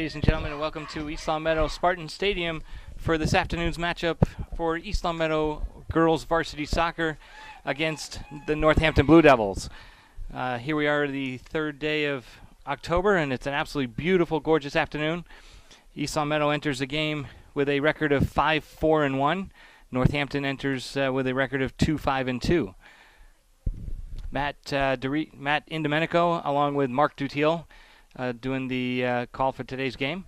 ladies and gentlemen, and welcome to East Longmeadow Spartan Stadium for this afternoon's matchup for East Longmeadow girls varsity soccer against the Northampton Blue Devils. Here we are, the third day of October, and it's an absolutely beautiful, gorgeous afternoon. East Longmeadow enters the game with a record of 5-4-1. Northampton enters with a record of 2-5-2. Matt Indomenico, along with Mark Dutiel, doing the call for today's game.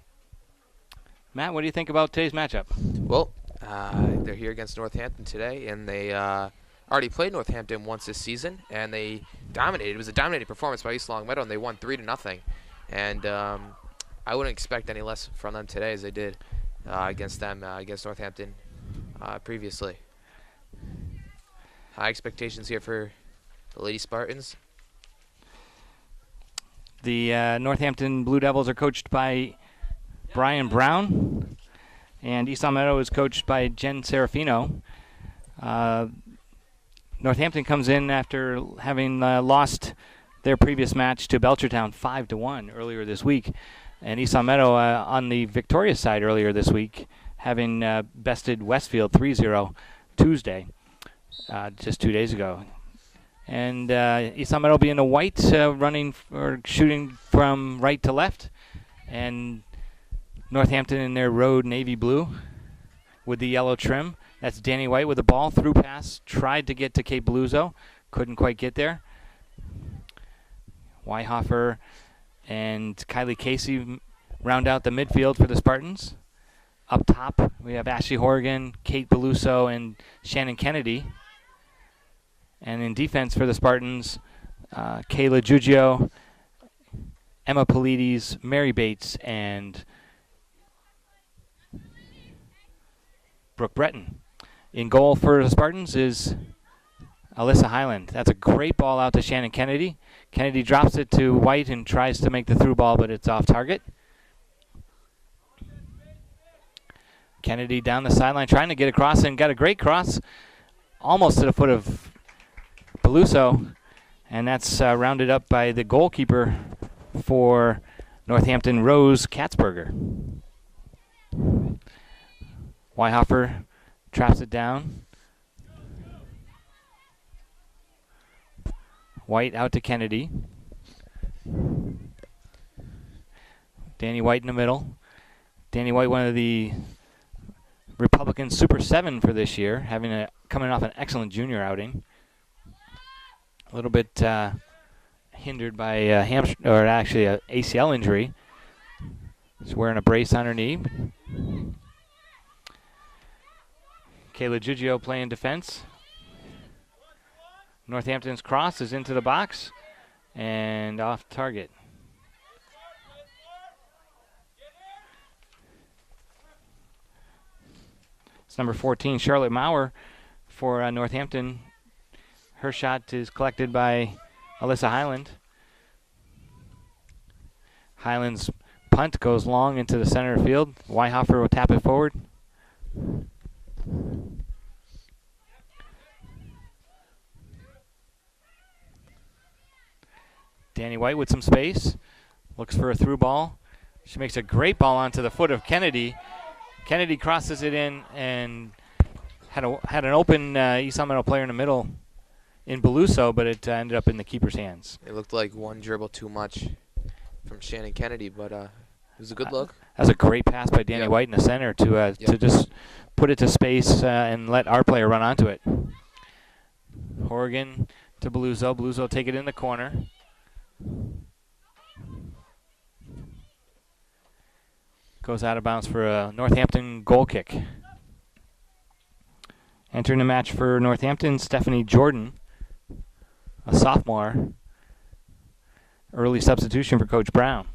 Matt, what do you think about today's matchup? Well, they're here against Northampton today, and they already played Northampton once this season, and they dominated. It was a dominating performance by East Longmeadow, and they won 3-0. And I wouldn't expect any less from them today as they did against Northampton previously. High expectations here for the Lady Spartans. The Northampton Blue Devils are coached by Brian Brown, and East Longmeadow is coached by Jen Serafino. Northampton comes in after having lost their previous match to Belchertown 5-1 earlier this week, and East Longmeadow on the victorious side earlier this week, having bested Westfield 3-0 Tuesday, just 2 days ago. And East Longmeadow being a white, running or shooting from right to left, and Northampton in their road navy blue with the yellow trim. That's Danny White with the ball, through pass, tried to get to Kate Beluso, couldn't quite get there. Weihoffer and Kylie Casey round out the midfield for the Spartans. Up top, we have Ashley Horgan, Kate Beluso, and Shannon Kennedy. And in defense for the Spartans, Kayla Giugio, Emma Polides, Mary Bates, and Brooke Breton. In goal for the Spartans is Alyssa Highland. That's a great ball out to Shannon Kennedy. Kennedy drops it to White and tries to make the through ball, but it's off target. Kennedy down the sideline trying to get across, and got a great cross almost to the foot of Beluso, and that's rounded up by the goalkeeper for Northampton, Rose Katzberger. Weihoffer traps it down. White out to Kennedy. Danny White in the middle. Danny White, one of the Republican Super 7 for this year, coming off an excellent junior outing. A little bit hindered by an ACL injury. She's wearing a brace on her knee. Kayla Giugio playing defense. Northampton's cross is into the box and off target. It's number 14, Charlotte Maurer for Northampton. Her shot is collected by Alyssa Highland. Highland's punt goes long into the center of the field. Weihoffer will tap it forward. Danny White with some space. Looks for a through ball. She makes a great ball onto the foot of Kennedy. Kennedy crosses it in and had an open East Longmeadow player in the middle in Beluso, but it ended up in the keeper's hands. It looked like one dribble too much from Shannon Kennedy, but it was a good look. That's a great pass by Danny White in the center to just put it to space and let our player run onto it. Horgan to Beluso. Beluso take it in the corner. Goes out of bounds for a Northampton goal kick. Entering the match for Northampton, Stephanie Jordan, a sophomore, early substitution for Coach Brown.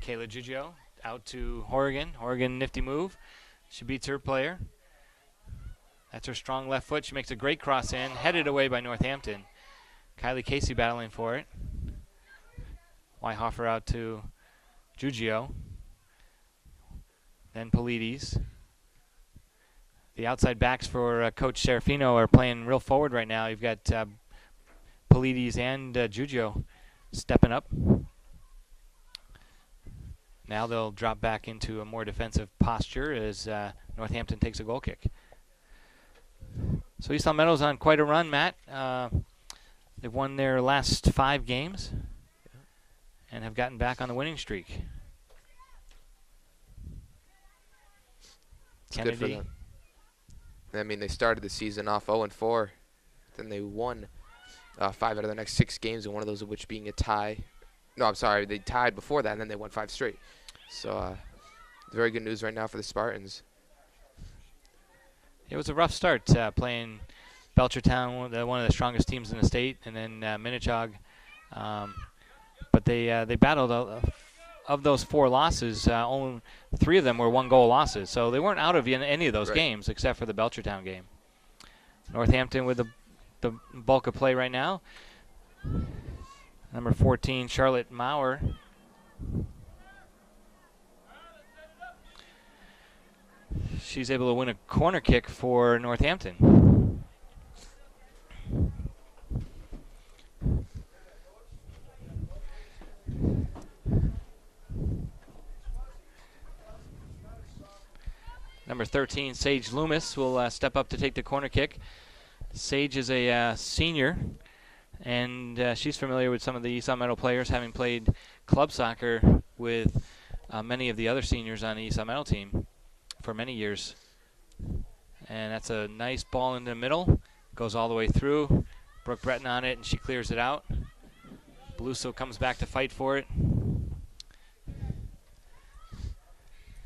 Kayla Giugio out to Horgan. Horgan, nifty move. She beats her player. That's her strong left foot. She makes a great cross in, headed away by Northampton. Kylie Casey battling for it. Wyhofer out to Giugio. Then Polides. The outside backs for Coach Serafino are playing real forward right now. You've got Polides and Giugio stepping up. Now they'll drop back into a more defensive posture as Northampton takes a goal kick. So East Long Meadow's on quite a run, Matt. They've won their last 5 games and have gotten back on the winning streak. It's good for them. I mean, they started the season off 0-4. Then they won 5 out of their next 6 games, and one of those of which being a tie. No, I'm sorry, they tied before that, and then they won 5 straight. So, very good news right now for the Spartans. It was a rough start playing Belchertown, one of the strongest teams in the state, and then Minnechaug. But they battled. Of those 4 losses, only 3 of them were 1-goal losses. So they weren't out of any of those games except for the Belchertown game. Northampton with the bulk of play right now. Number 14, Charlotte Maurer. She's able to win a corner kick for Northampton. Number 13, Sage Loomis, will step up to take the corner kick. Sage is a senior, and she's familiar with some of the East Long Meadow players, having played club soccer with many of the other seniors on the East Long Meadow team for many years. And that's a nice ball in the middle. Goes all the way through. Brooke Breton on it, and she clears it out. Beluso comes back to fight for it.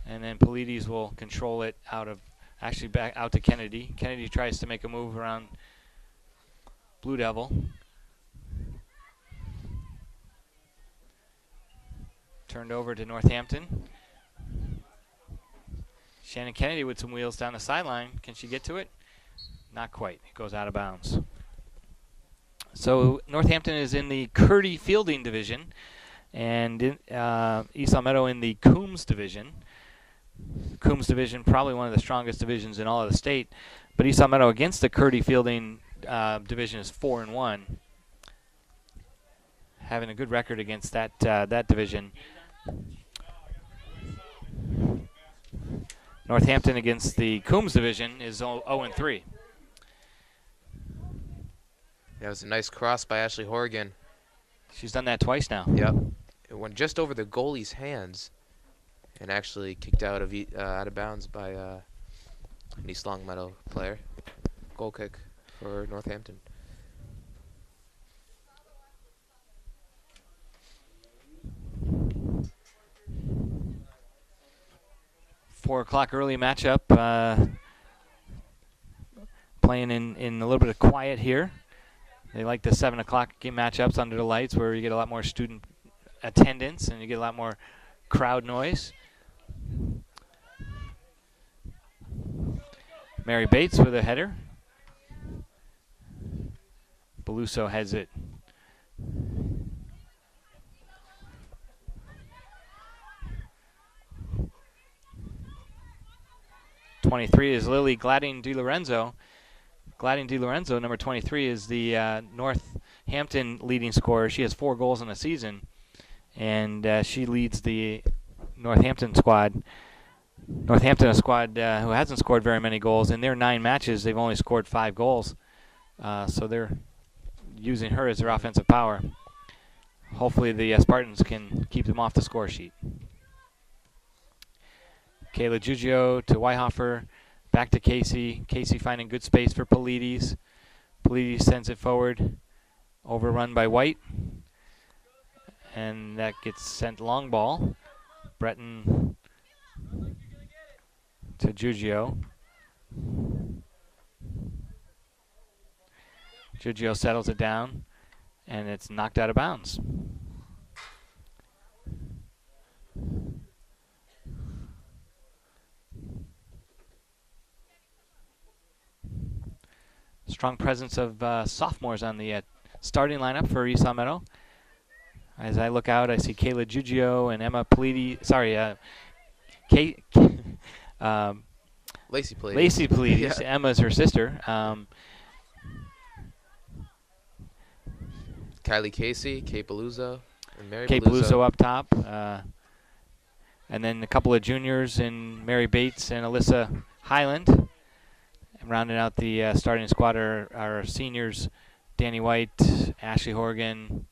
And then Polides will control it back out to Kennedy. Kennedy tries to make a move around Blue Devil. Turned over to Northampton. Shannon Kennedy with some wheels down the sideline. Can she get to it? Not quite. It goes out of bounds. So Northampton is in the Curdy Fielding division, and East Long Meadow in the Coombs division. Coombs division, probably one of the strongest divisions in all of the state. But East Long Meadow against the Curdy Fielding division is 4-1. Having a good record against that division. Northampton against the Coombs division is 0-3. That was a nice cross by Ashley Horrigan. She's done that twice now. Yep. It went just over the goalie's hands and actually kicked out of bounds by an East Long Meadow player. Goal kick for Northampton. Four o'clock early matchup. Playing in a little bit of quiet here. They like the 7 o'clock game matchups under the lights where you get a lot more student attendance and you get a lot more crowd noise. Mary Bates with a header. Beluso has it. #23 is Lily Gladding DiLorenzo. Gladding DiLorenzo, number 23, is the Northampton leading scorer. She has 4 goals in the season, and she leads the Northampton squad. Northampton, a squad who hasn't scored very many goals. In their 9 matches, they've only scored 5 goals. So they're using her as their offensive power. Hopefully the Spartans can keep them off the score sheet. Kayla Giugio to Wyhofer. Back to Casey. Casey finding good space for Polides. Polides sends it forward. Overrun by White. And that gets sent long ball. Breton to Giugio. Giugio settles it down, and it's knocked out of bounds. strong presence of sophomores on the starting lineup for East Long Meadow. As I look out, I see Kayla Giugio and Emma Paliti. Sorry, Kate. Lacey Pleiades. Lacey Pleiades. Yeah. Emma's her sister. Kylie Casey, Kate Beluso, and Mary Kate Beluso up top. And then a couple of juniors in Mary Bates and Alyssa Highland. And rounding out the starting squad are our seniors, Danny White, Ashley Horgan,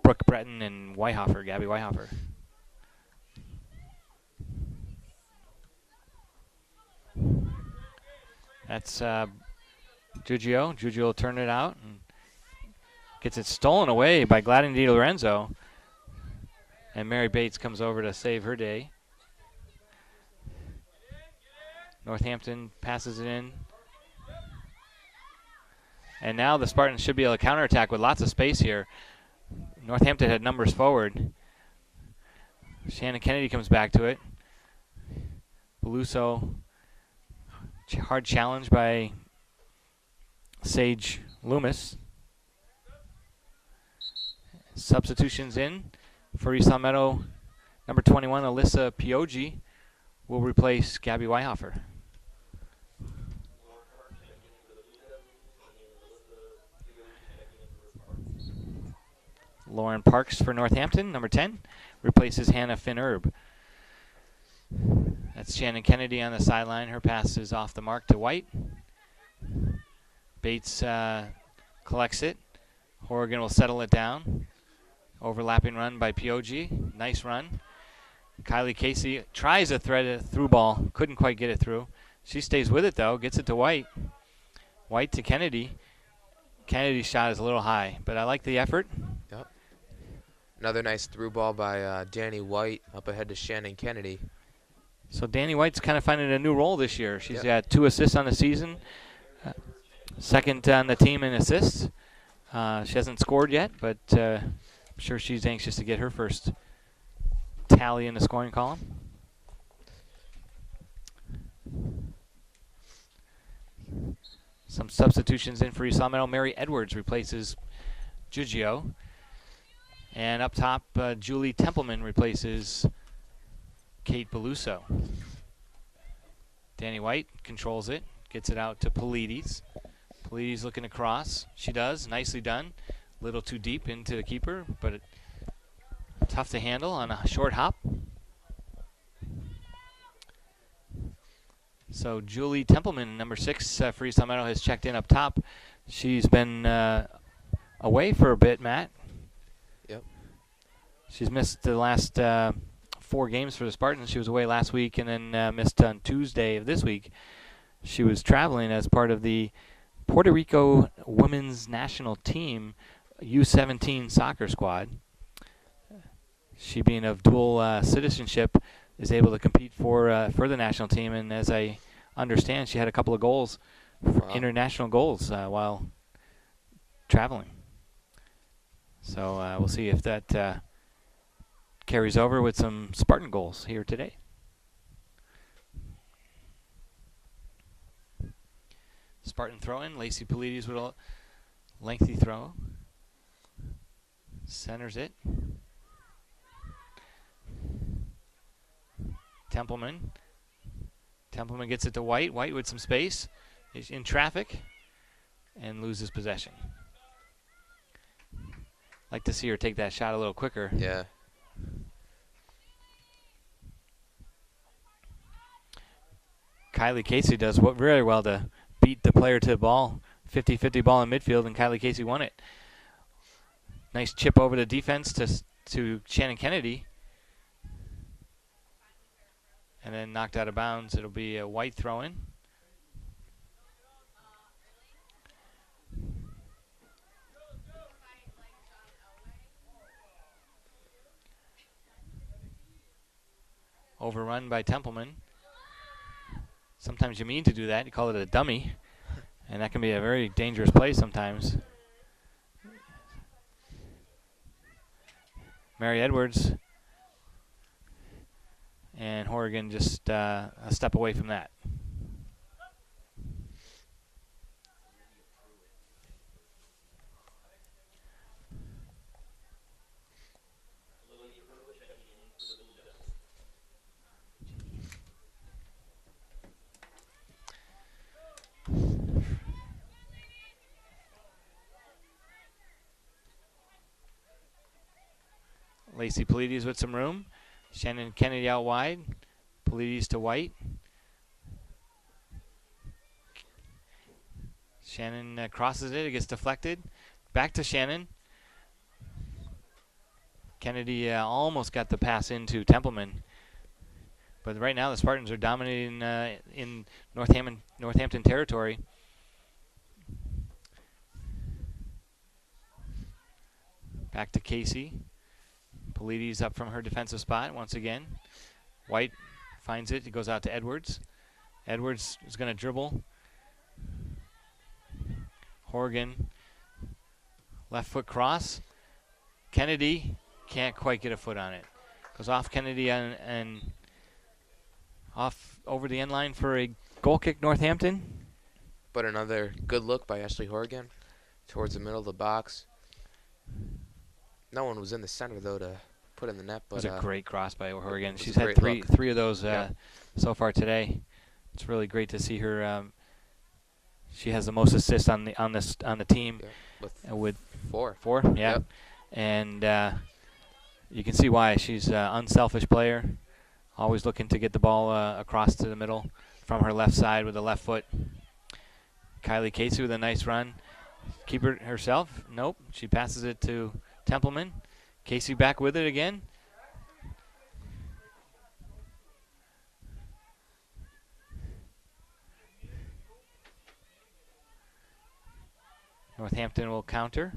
Brooke Breton, and Gabby Weihofer. That's Giugio. Giugio will turn it out and gets it stolen away by Gladden DiLorenzo. And Mary Bates comes over to save her day. Northampton passes it in. And now the Spartans should be able to counterattack with lots of space here. Northampton had numbers forward. Shannon Kennedy comes back to it. Beluso, hard challenge by Sage Loomis. Substitutions in for East Long Meadow. Number 21, Alyssa Pioggi, will replace Gabby Weihofer. Lauren Parks for Northampton, number 10, replaces Hannah Finn-Erb. That's Shannon Kennedy on the sideline. Her pass is off the mark to White. Bates collects it. Horgan will settle it down. Overlapping run by Pioggi. Nice run. Kylie Casey tries a through ball. Couldn't quite get it through. She stays with it, though. Gets it to White. White to Kennedy. Kennedy's shot is a little high, but I like the effort. Yep. Another nice through ball by Danny White up ahead to Shannon Kennedy. So Danny White's kind of finding a new role this year. She's got 2 assists on the season. Second on the team in assists. She hasn't scored yet, but I'm sure she's anxious to get her first tally in the scoring column. Some substitutions in for East Long Meadow. Mary Edwards replaces Giugio. And up top, Julie Templeman replaces Kate Beluso. Danny White controls it, gets it out to Pleiades. Pleiades looking across. She does, nicely done. A little too deep into the keeper, but tough to handle on a short hop. So Julie Templeman, number 6 for East Long Meadow, has checked in up top. She's been away for a bit, Matt. Yep. She's missed the last 4 games for the Spartans. She was away last week and then missed on Tuesday of this week. She was traveling as part of the Puerto Rico women's national team U17 soccer squad. She, being of dual citizenship, is able to compete for the national team, and as I understand, she had a couple of goals, international goals, while traveling. So we'll see if that carries over with some Spartan goals here today. Spartan throw-in. Lacey Pleiades with a lengthy throw. Centers it. Templeman gets it to White. White with some space. Is in traffic and loses possession. Like to see her take that shot a little quicker. Yeah. Kylie Casey does very well to beat the player to the ball. 50-50 ball in midfield, and Kylie Casey won it. Nice chip over the defense to Shannon Kennedy. And then knocked out of bounds. It'll be a White throw-in. Overrun by Templeman. Sometimes you mean to do that. You call it a dummy. And that can be a very dangerous play sometimes. Mary Edwards and Horgan just a step away from that. Lacey Polides with some room. Shannon Kennedy out wide. Polides to White. Shannon crosses it. It gets deflected. Back to Shannon. Kennedy almost got the pass into Templeman. But right now the Spartans are dominating in Northampton territory. Back to Casey. Polides up from her defensive spot once again. White finds it. It goes out to Edwards. Edwards is going to dribble. Horgan. Left foot cross. Kennedy can't quite get a foot on it. Goes off Kennedy and off over the end line for a goal kick, Northampton. But another good look by Ashley Horgan towards the middle of the box. No one was in the center, though, to put in the net. But it was a great cross by Horgan. She's a had great three of those so far today. It's really great to see her. She has the most assists on the team, with four. Yeah, yep. And you can see why. She's an unselfish player, always looking to get the ball across to the middle from her left side with the left foot. Kylie Casey with a nice run. Keeper herself, nope. She passes it to Templeman. Casey back with it again. Northampton will counter.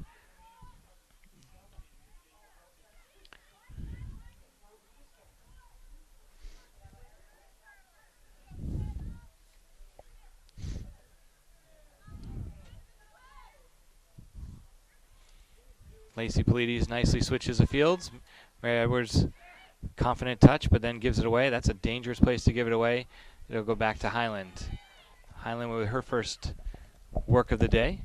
Lacey Polides nicely switches the fields. Mary Edwards, confident touch, but then gives it away. That's a dangerous place to give it away. It'll go back to Highland. Highland with her first work of the day.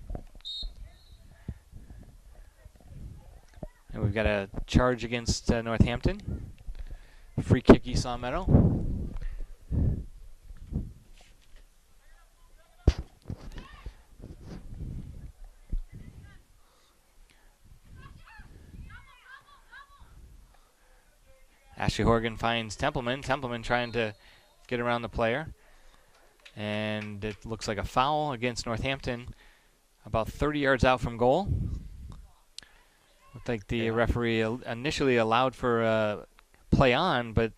And we've got a charge against Northampton. Free kick East Long Meadow. Ashley Horgan finds Templeman. Templeman trying to get around the player. And it looks like a foul against Northampton about 30 yards out from goal. Looked like the referee initially allowed for play on, but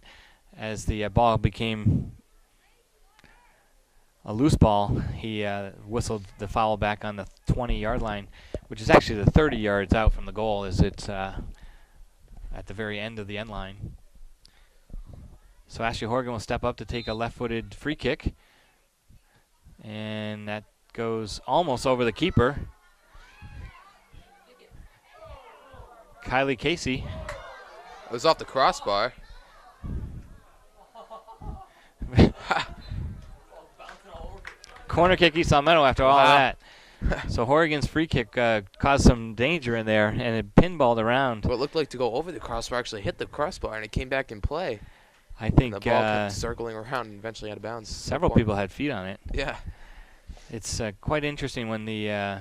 as the ball became a loose ball, he whistled the foul back on the 20-yard line, which is actually the 30 yards out from the goal, as it's at the very end of the end line. So Ashley Horgan will step up to take a left-footed free kick. And that goes almost over the keeper. Kylie Casey. It was off the crossbar. Corner kick East Long Meadow after all of that. So Horgan's free kick caused some danger in there, and it pinballed around. What looked like to go over the crossbar actually hit the crossbar, and it came back in play. I think the ball kept circling around and eventually out of bounds. Several people had feet on it. Yeah. It's quite interesting when the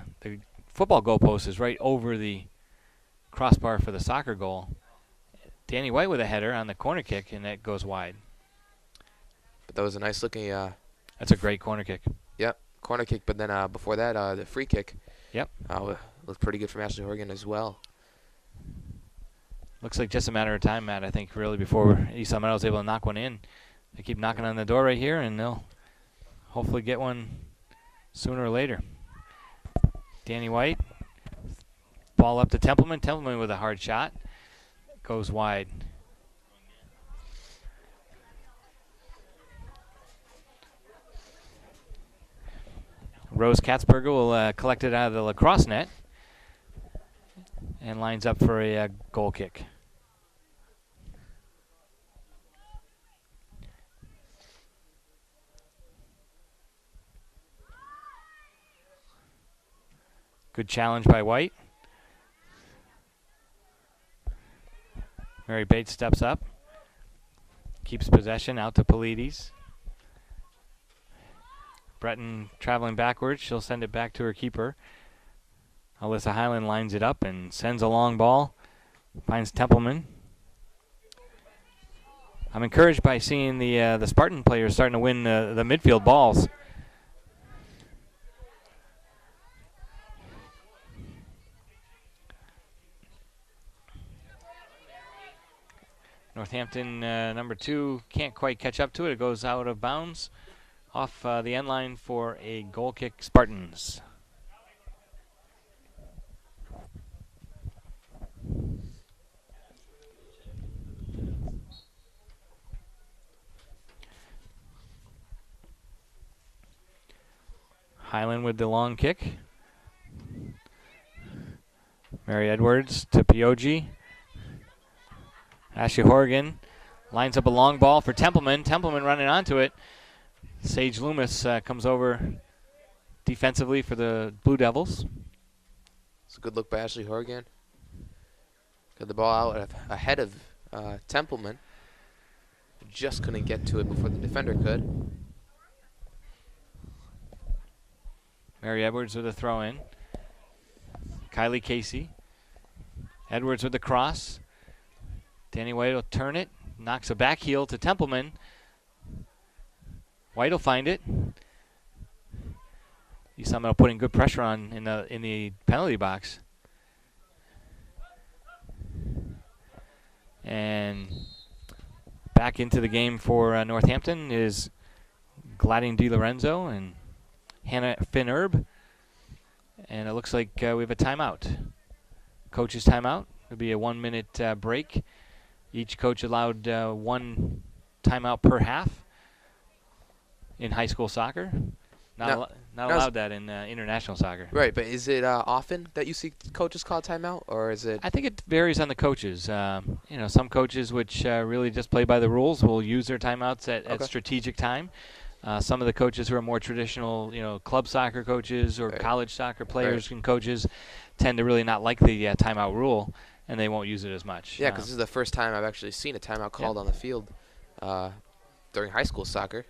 football goalpost is right over the crossbar for the soccer goal. Danny White with a header on the corner kick, and that goes wide. But that was a nice looking. That's a great corner kick. Yep, corner kick. But then before that, the free kick. Yep. Looked pretty good from Ashley Horgan as well. Looks like just a matter of time, Matt, I think, really, before East Long Meadow is able to knock one in. They keep knocking on the door right here, and they'll hopefully get one sooner or later. Danny White. Ball up to Templeman. Templeman with a hard shot. Goes wide. Rose Katzberger will collect it out of the lacrosse net and lines up for a goal kick. Good challenge by White. Mary Bates steps up. Keeps possession out to Polides. Breton traveling backwards. She'll send it back to her keeper. Alyssa Highland lines it up and sends a long ball. Finds Templeman. I'm encouraged by seeing the Spartan players starting to win the midfield balls. Northampton, number 2, can't quite catch up to it. It goes out of bounds off the end line for a goal kick, Spartans. Highland with the long kick. Mary Edwards to Pioji. Ashley Horgan lines up a long ball for Templeman. Templeman running onto it. Sage Loomis comes over defensively for the Blue Devils. It's a good look by Ashley Horgan. Got the ball out ahead of Templeman. Just couldn't get to it before the defender could. Mary Edwards with a throw in. Kylie Casey. Edwards with the cross. Danny White will turn it. Knocks a back heel to Templeman. White will find it. He's somehow putting good pressure on in the penalty box. And back into the game for Northampton is Gladys DiLorenzo and Hannah Finnerb. And it looks like we have a timeout. Coach's timeout. It'll be a 1-minute break. Each coach allowed 1 timeout per half in high school soccer. Not allowed that in international soccer. Right, but is it often that you see coaches call timeout, or is it? I think it varies on the coaches. Some coaches which really just play by the rules will use their timeouts at strategic time. Some of the coaches who are more traditional, club soccer coaches or college soccer players and coaches tend to really not like the timeout rule, and they won't use it as much. Yeah, because this is the first time I've actually seen a timeout called on the field during high school soccer.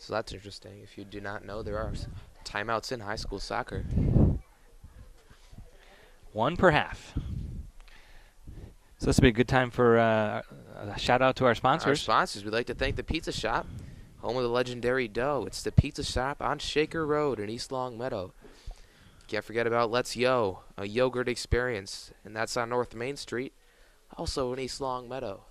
So that's interesting. If you do not know, there are timeouts in high school soccer. 1 per half. So this will be a good time for a shout out to our sponsors. Our sponsors. We'd like to thank the Pizza Shop, home of the legendary dough. It's the Pizza Shop on Shaker Road in East Longmeadow. Can't forget about Let's Yo, a yogurt experience, and that's on North Main Street, also in East Longmeadow.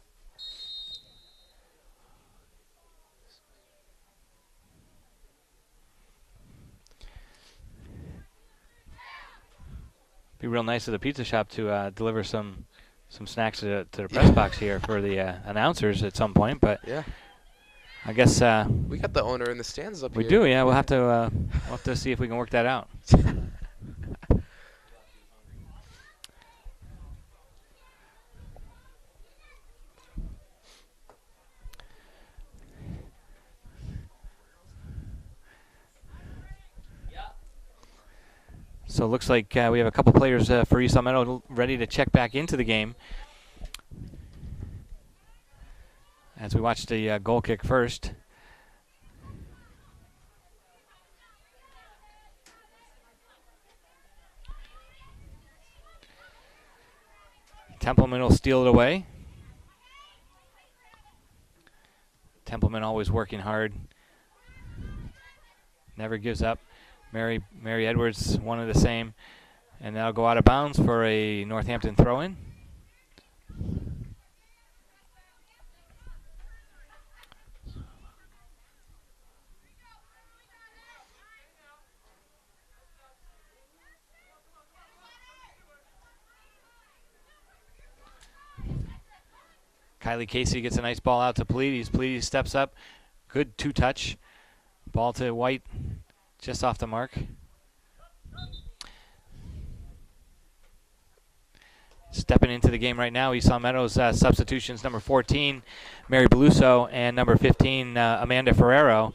Be real nice of the Pizza Shop to deliver some snacks to the press box here for the announcers at some point. But yeah, I guess we got the owner in the stands up here. We do, yeah. We'll have to see if we can work that out. So it looks like we have a couple players for East Longmeadow ready to check back into the game. As we watch the goal kick first. Templeman will steal it away. Templeman always working hard. Never gives up. Mary Edwards, one of the same. And that'll go out of bounds for a Northampton throw-in. Kylie Casey gets a nice ball out to Pleiades. Pleiades steps up. Good two-touch. Ball to White. Just off the mark. Stepping into the game right now, East Longmeadow's substitutions, number 14, Mary Beluso, and number 15, Amanda Ferrero.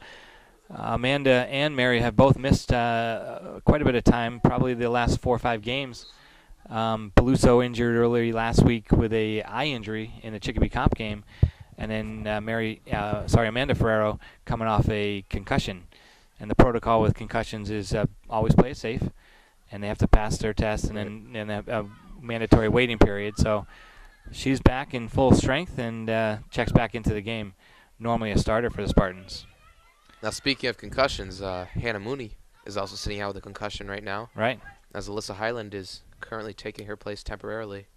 Amanda and Mary have both missed quite a bit of time, probably the last 4 or 5 games. Beluso injured early last week with a eye injury in the Chicopee Comp game, and then Amanda Ferrero coming off a concussion. And the protocol with concussions is always play it safe, and they have to pass their test, and then have a mandatory waiting period. So she's back in full strength and checks back into the game. Normally a starter for the Spartans. Now, speaking of concussions, Hannah Mooney is also sitting out with a concussion right now. Right. As Alyssa Highland is currently taking her place temporarily.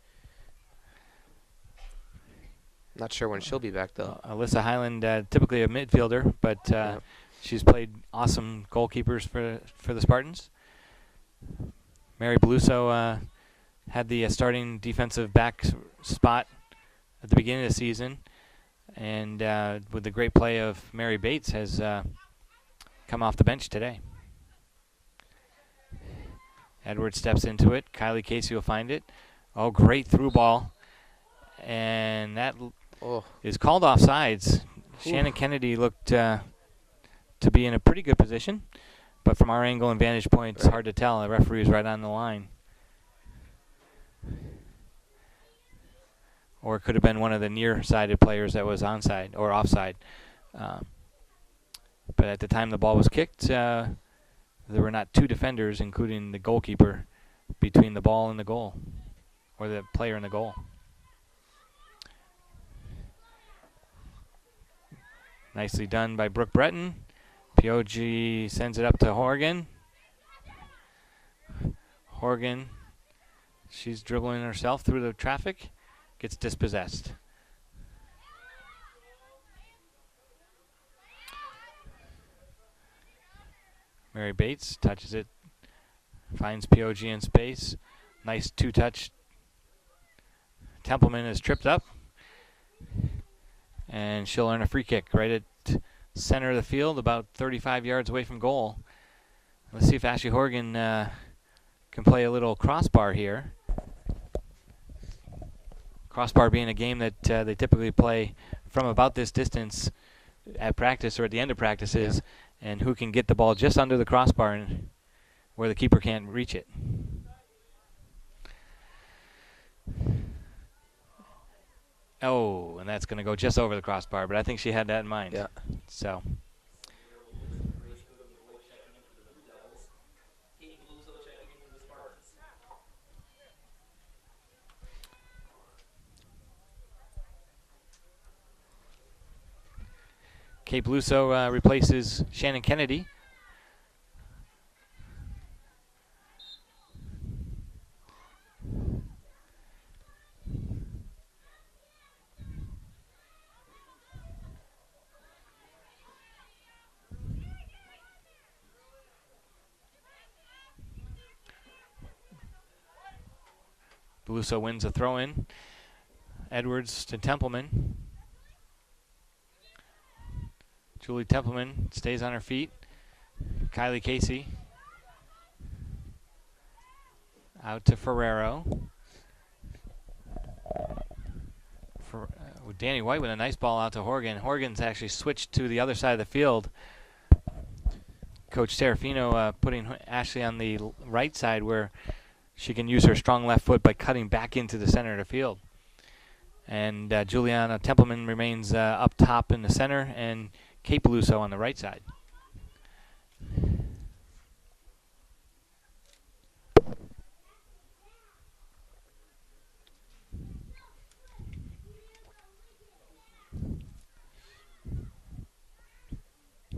Not sure when she'll be back, though. Alyssa Highland, typically a midfielder, but she's played awesome goalkeepers for the Spartans. Mary Beluso had the starting defensive back spot at the beginning of the season, and with the great play of Mary Bates has come off the bench today. Edwards steps into it. Kylie Casey will find it. Oh, great through ball. And that is called offsides. Shannon Kennedy looked to be in a pretty good position, but from our angle and vantage point, it's hard to tell. The referee is right on the line. Or it could have been one of the near-sided players that was onside or offside. But at the time the ball was kicked, there were not two defenders, including the goalkeeper, between the ball and the goal, or the player and the goal. Nicely done by Brooke Breton. Pioji sends it up to Horgan. Horgan, she's dribbling herself through the traffic, gets dispossessed. Mary Bates touches it, finds Pioji in space. Nice two-touch. Templeman is tripped up, and she'll earn a free kick right at center of the field, about 35 yards away from goal. Let's see if Ashley Horgan can play a little crossbar here. Crossbar being a game that they typically play from about this distance at practice or at the end of practices, and who can get the ball just under the crossbar and where the keeper can't reach it. Oh, and that's going to go just over the crossbar, but I think she had that in mind. Yeah. So. Kate Bluso replaces Shannon Kennedy. Bluso wins a throw-in. Edwards to Templeman. Julie Templeman stays on her feet. Kylie Casey. Out to Ferrero. Danny White with a nice ball out to Horgan. Horgan's actually switched to the other side of the field. Coach Serafino putting Ashley on the right side where she can use her strong left foot by cutting back into the center of the field. And Juliana Templeman remains up top in the center, and Kate Beluso on the right side.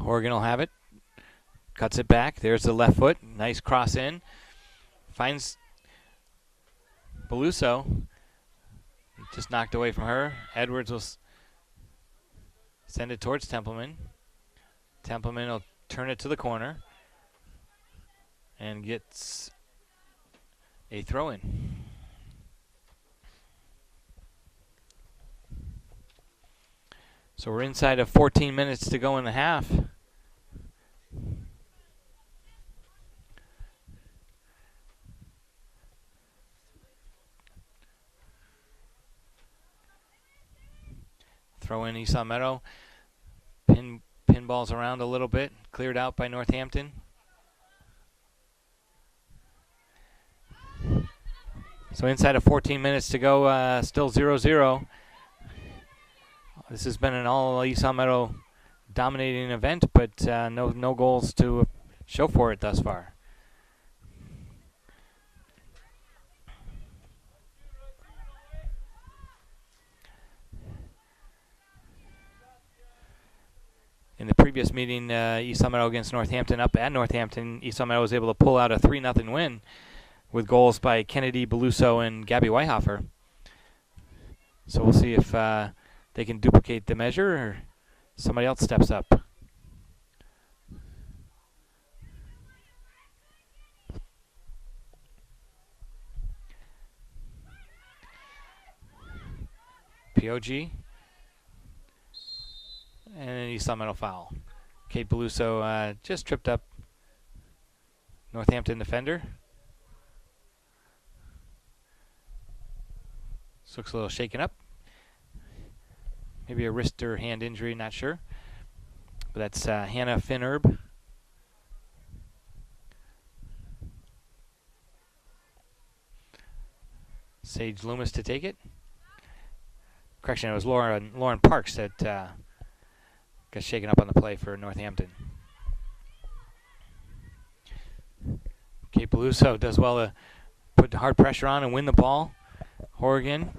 Horgan will have it. Cuts it back. There's the left foot. Nice cross in. Finds Beluso. Just knocked away from her. Edwards will send it towards Templeman. Templeman will turn it to the corner and gets a throw-in. So we're inside of 14 minutes to go in the half. Throw in East Long Meadow. Pinballs around a little bit. Cleared out by Northampton. So inside of 14 minutes to go, still 0-0. This has been an all East Long Meadow dominating event, but no goals to show for it thus far. previous meeting, East Long Meadow against Northampton, up at Northampton, East Long Meadow was able to pull out a 3-0 win with goals by Kennedy, Beluso, and Gabby Whitehofer. So we'll see if they can duplicate the measure or somebody else steps up. POG. And an East Long Meadow foul. Kate Beluso just tripped up Northampton defender. This looks a little shaken up. Maybe a wrist or hand injury, not sure. But that's Hannah Finnerb. Sage Loomis to take it. Correction, it was Lauren Parks that got shaken up on the play for Northampton. Kate Beluso does well to put hard pressure on and win the ball. Horgan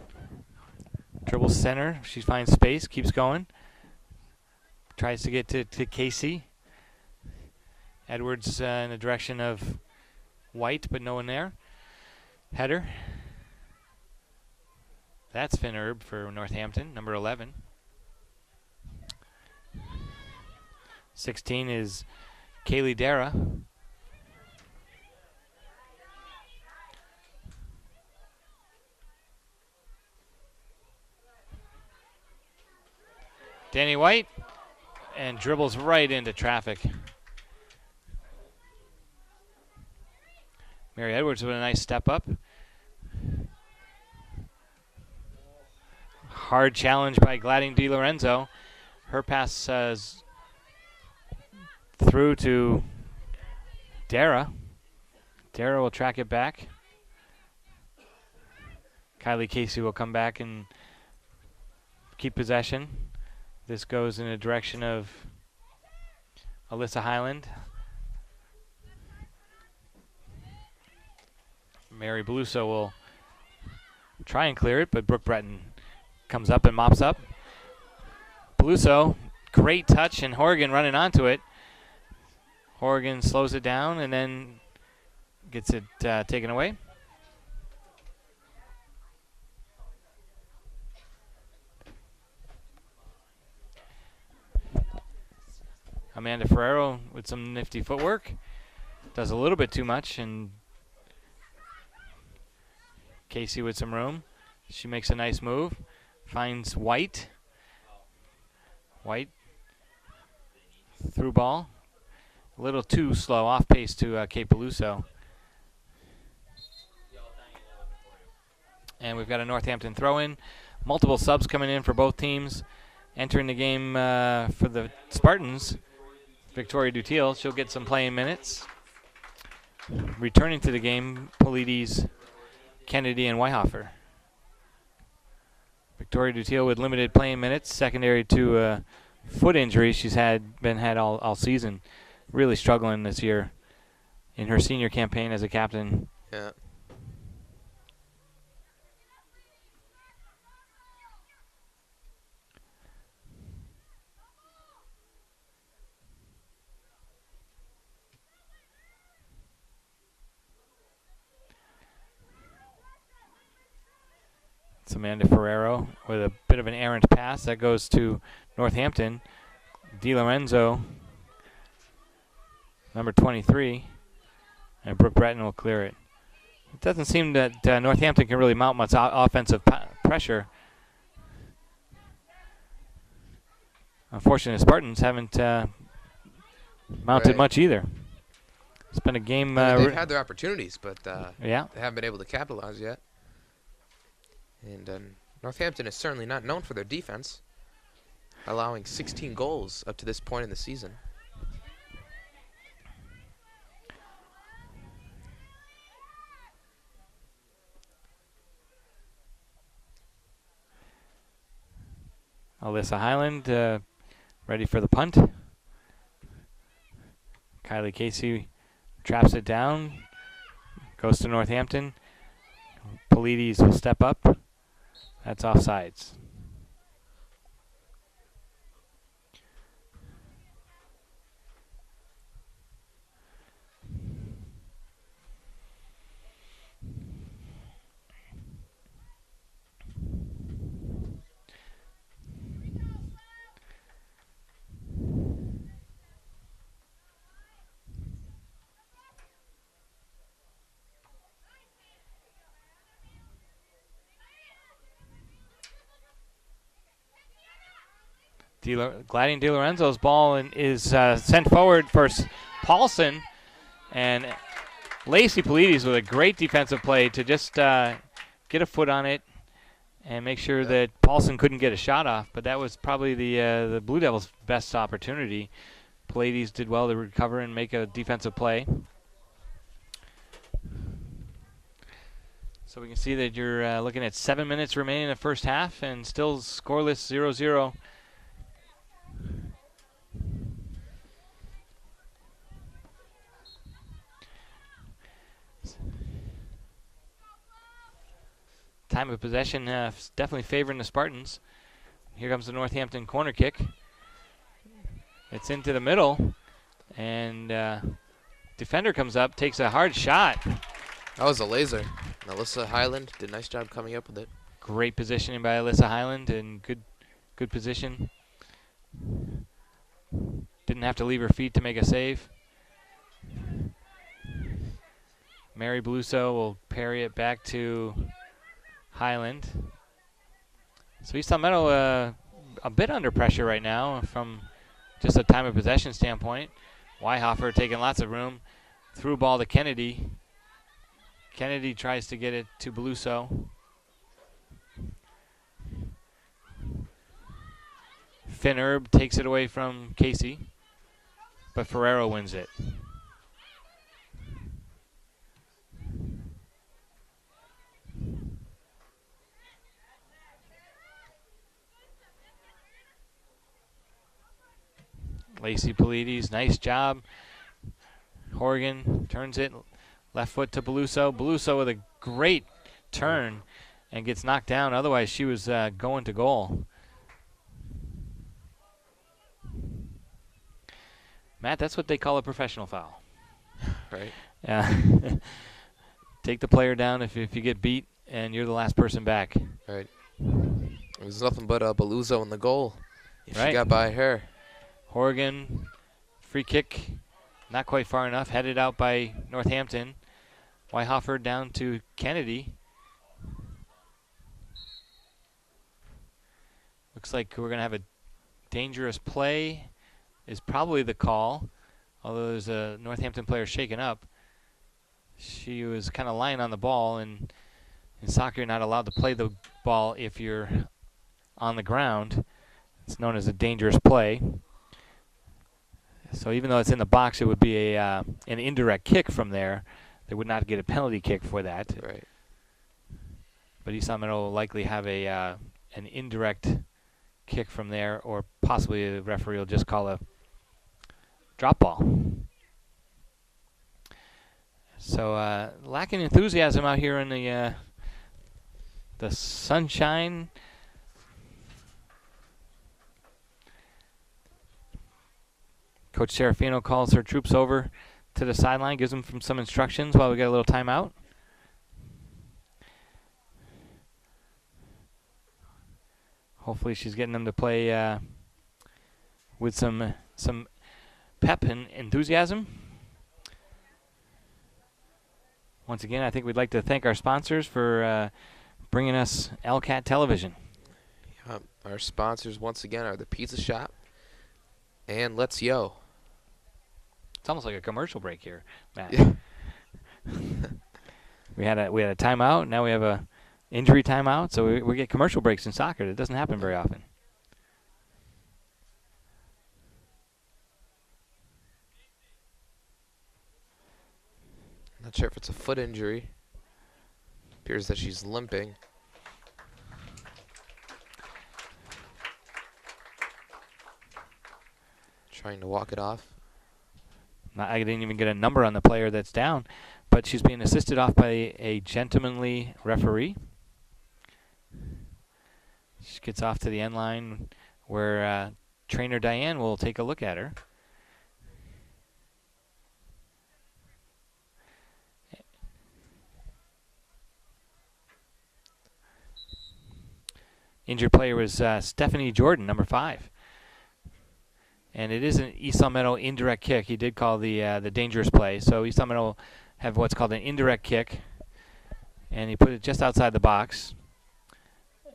dribbles center. She finds space, keeps going. Tries to get to Casey. Edwards in the direction of White, but no one there. Header. That's Finnerb for Northampton, number 11. 16 is Kaylee Dara. Danny White, and dribbles right into traffic. Mary Edwards with a nice step up. Hard challenge by Gladding DiLorenzo. Her pass through to Dara. Dara will track it back. Kylie Casey will come back and keep possession. This goes in the direction of Alyssa Highland. Mary Beluso will try and clear it, but Brooke Breton comes up and mops up. Beluso, great touch, and Horgan running onto it. Horgan slows it down and then gets it taken away. Amanda Ferrero with some nifty footwork. Does a little bit too much, and Casey with some room. She makes a nice move. Finds White. White through ball. A little too slow, off pace to Kate Beluso. And we've got a Northampton throw-in. Multiple subs coming in for both teams. Entering the game for the Spartans, Victoria Dutiel. She'll get some playing minutes. Returning to the game, Polides, Kennedy, and Whitehofer. Victoria Dutiel with limited playing minutes, secondary to a foot injury she's been had all season. Really struggling this year in her senior campaign as a captain. Yeah. It's Amanda Ferrero with a bit of an errant pass that goes to Northampton. DiLorenzo, number 23, and Brooke Breton will clear it. It doesn't seem that Northampton can really mount much offensive pressure. Unfortunately, the Spartans haven't mounted much either. It's been a game. They've had their opportunities, but yeah, they haven't been able to capitalize yet. And Northampton is certainly not known for their defense, allowing 16 goals up to this point in the season. Alyssa Highland ready for the punt. Kylie Casey traps it down, goes to Northampton. Polides will step up. That's offsides. Gladian DiLorenzo's ball is sent forward for Paulson, and Lacey Polides with a great defensive play to just get a foot on it and make sure that Paulson couldn't get a shot off. But that was probably the Blue Devils' best opportunity. Polides did well to recover and make a defensive play. So we can see that you're looking at 7 minutes remaining in the first half and still scoreless 0-0. Time of possession definitely favoring the Spartans. Here comes the Northampton corner kick. It's into the middle, and defender comes up, takes a hard shot. That was a laser. And Alyssa Highland did a nice job coming up with it. Great positioning by Alyssa Highland, and good position. Didn't have to leave her feet to make a save. Mary Bluso will parry it back to Highland. So East Long Meadow a bit under pressure right now from just a time of possession standpoint. Weihofer taking lots of room. Through ball to Kennedy. Kennedy tries to get it to Bluso. Finn Erb takes it away from Casey, but Ferrero wins it. Lacey Polides, nice job. Horgan turns it, left foot to Bluso. Bluso with a great turn and gets knocked down. Otherwise, she was going to goal. Matt, that's what they call a professional foul. Right. Yeah. Take the player down if you get beat and you're the last person back. Right. It was nothing but Beluso in the goal. Right. She got by her. Horgan, free kick, not quite far enough, headed out by Northampton. Weihofer down to Kennedy. Looks like we're going to have a dangerous play is probably the call, although there's a Northampton player shaken up. She was kind of lying on the ball, and in soccer you're not allowed to play the ball if you're on the ground. It's known as a dangerous play. So even though it's in the box, it would be an indirect kick from there. They would not get a penalty kick for that. Right. But East Long Meadow will likely have an indirect kick from there, or possibly the referee will just call a drop ball. So lacking enthusiasm out here in the sunshine. Coach Serafino calls her troops over to the sideline, gives them some instructions while we get a little timeout. Hopefully she's getting them to play with some pep and enthusiasm. Once again, I think we'd like to thank our sponsors for bringing us LCAT Television. Our sponsors, once again, are the Pizza Shop and Let's Yo. It's almost like a commercial break here, Matt. Yeah. we had a timeout. Now we have a injury timeout. So we get commercial breaks in soccer. That doesn't happen very often. Not sure if it's a foot injury. Appears that she's limping. Trying to walk it off. I didn't even get a number on the player that's down, but she's being assisted off by a gentlemanly referee. She gets off to the end line where trainer Diane will take a look at her. Injured player was Stephanie Jordan, number 5. And it is an East Long Meadow indirect kick. He did call the dangerous play. So East Long Meadow have what's called an indirect kick. And he put it just outside the box.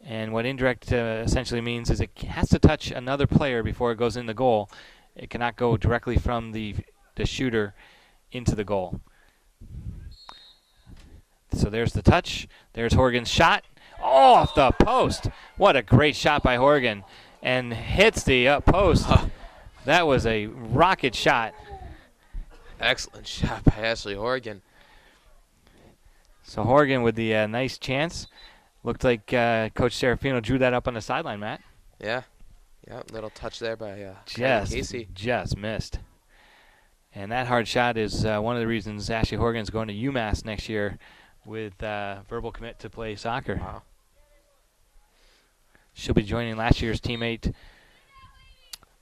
And what indirect essentially means is it has to touch another player before it goes in the goal. It cannot go directly from the shooter into the goal. So there's the touch. There's Horgan's shot. Oh, off the post. What a great shot by Horgan. And hits the post. That was a rocket shot. Excellent shot by Ashley Horgan. So Horgan with the nice chance. Looked like Coach Serafino drew that up on the sideline, Matt. Yeah. Yeah, little touch there by Casey. Just missed. And that hard shot is one of the reasons Ashley Horgan's going to UMass next year with verbal commit to play soccer. Wow. She'll be joining last year's teammate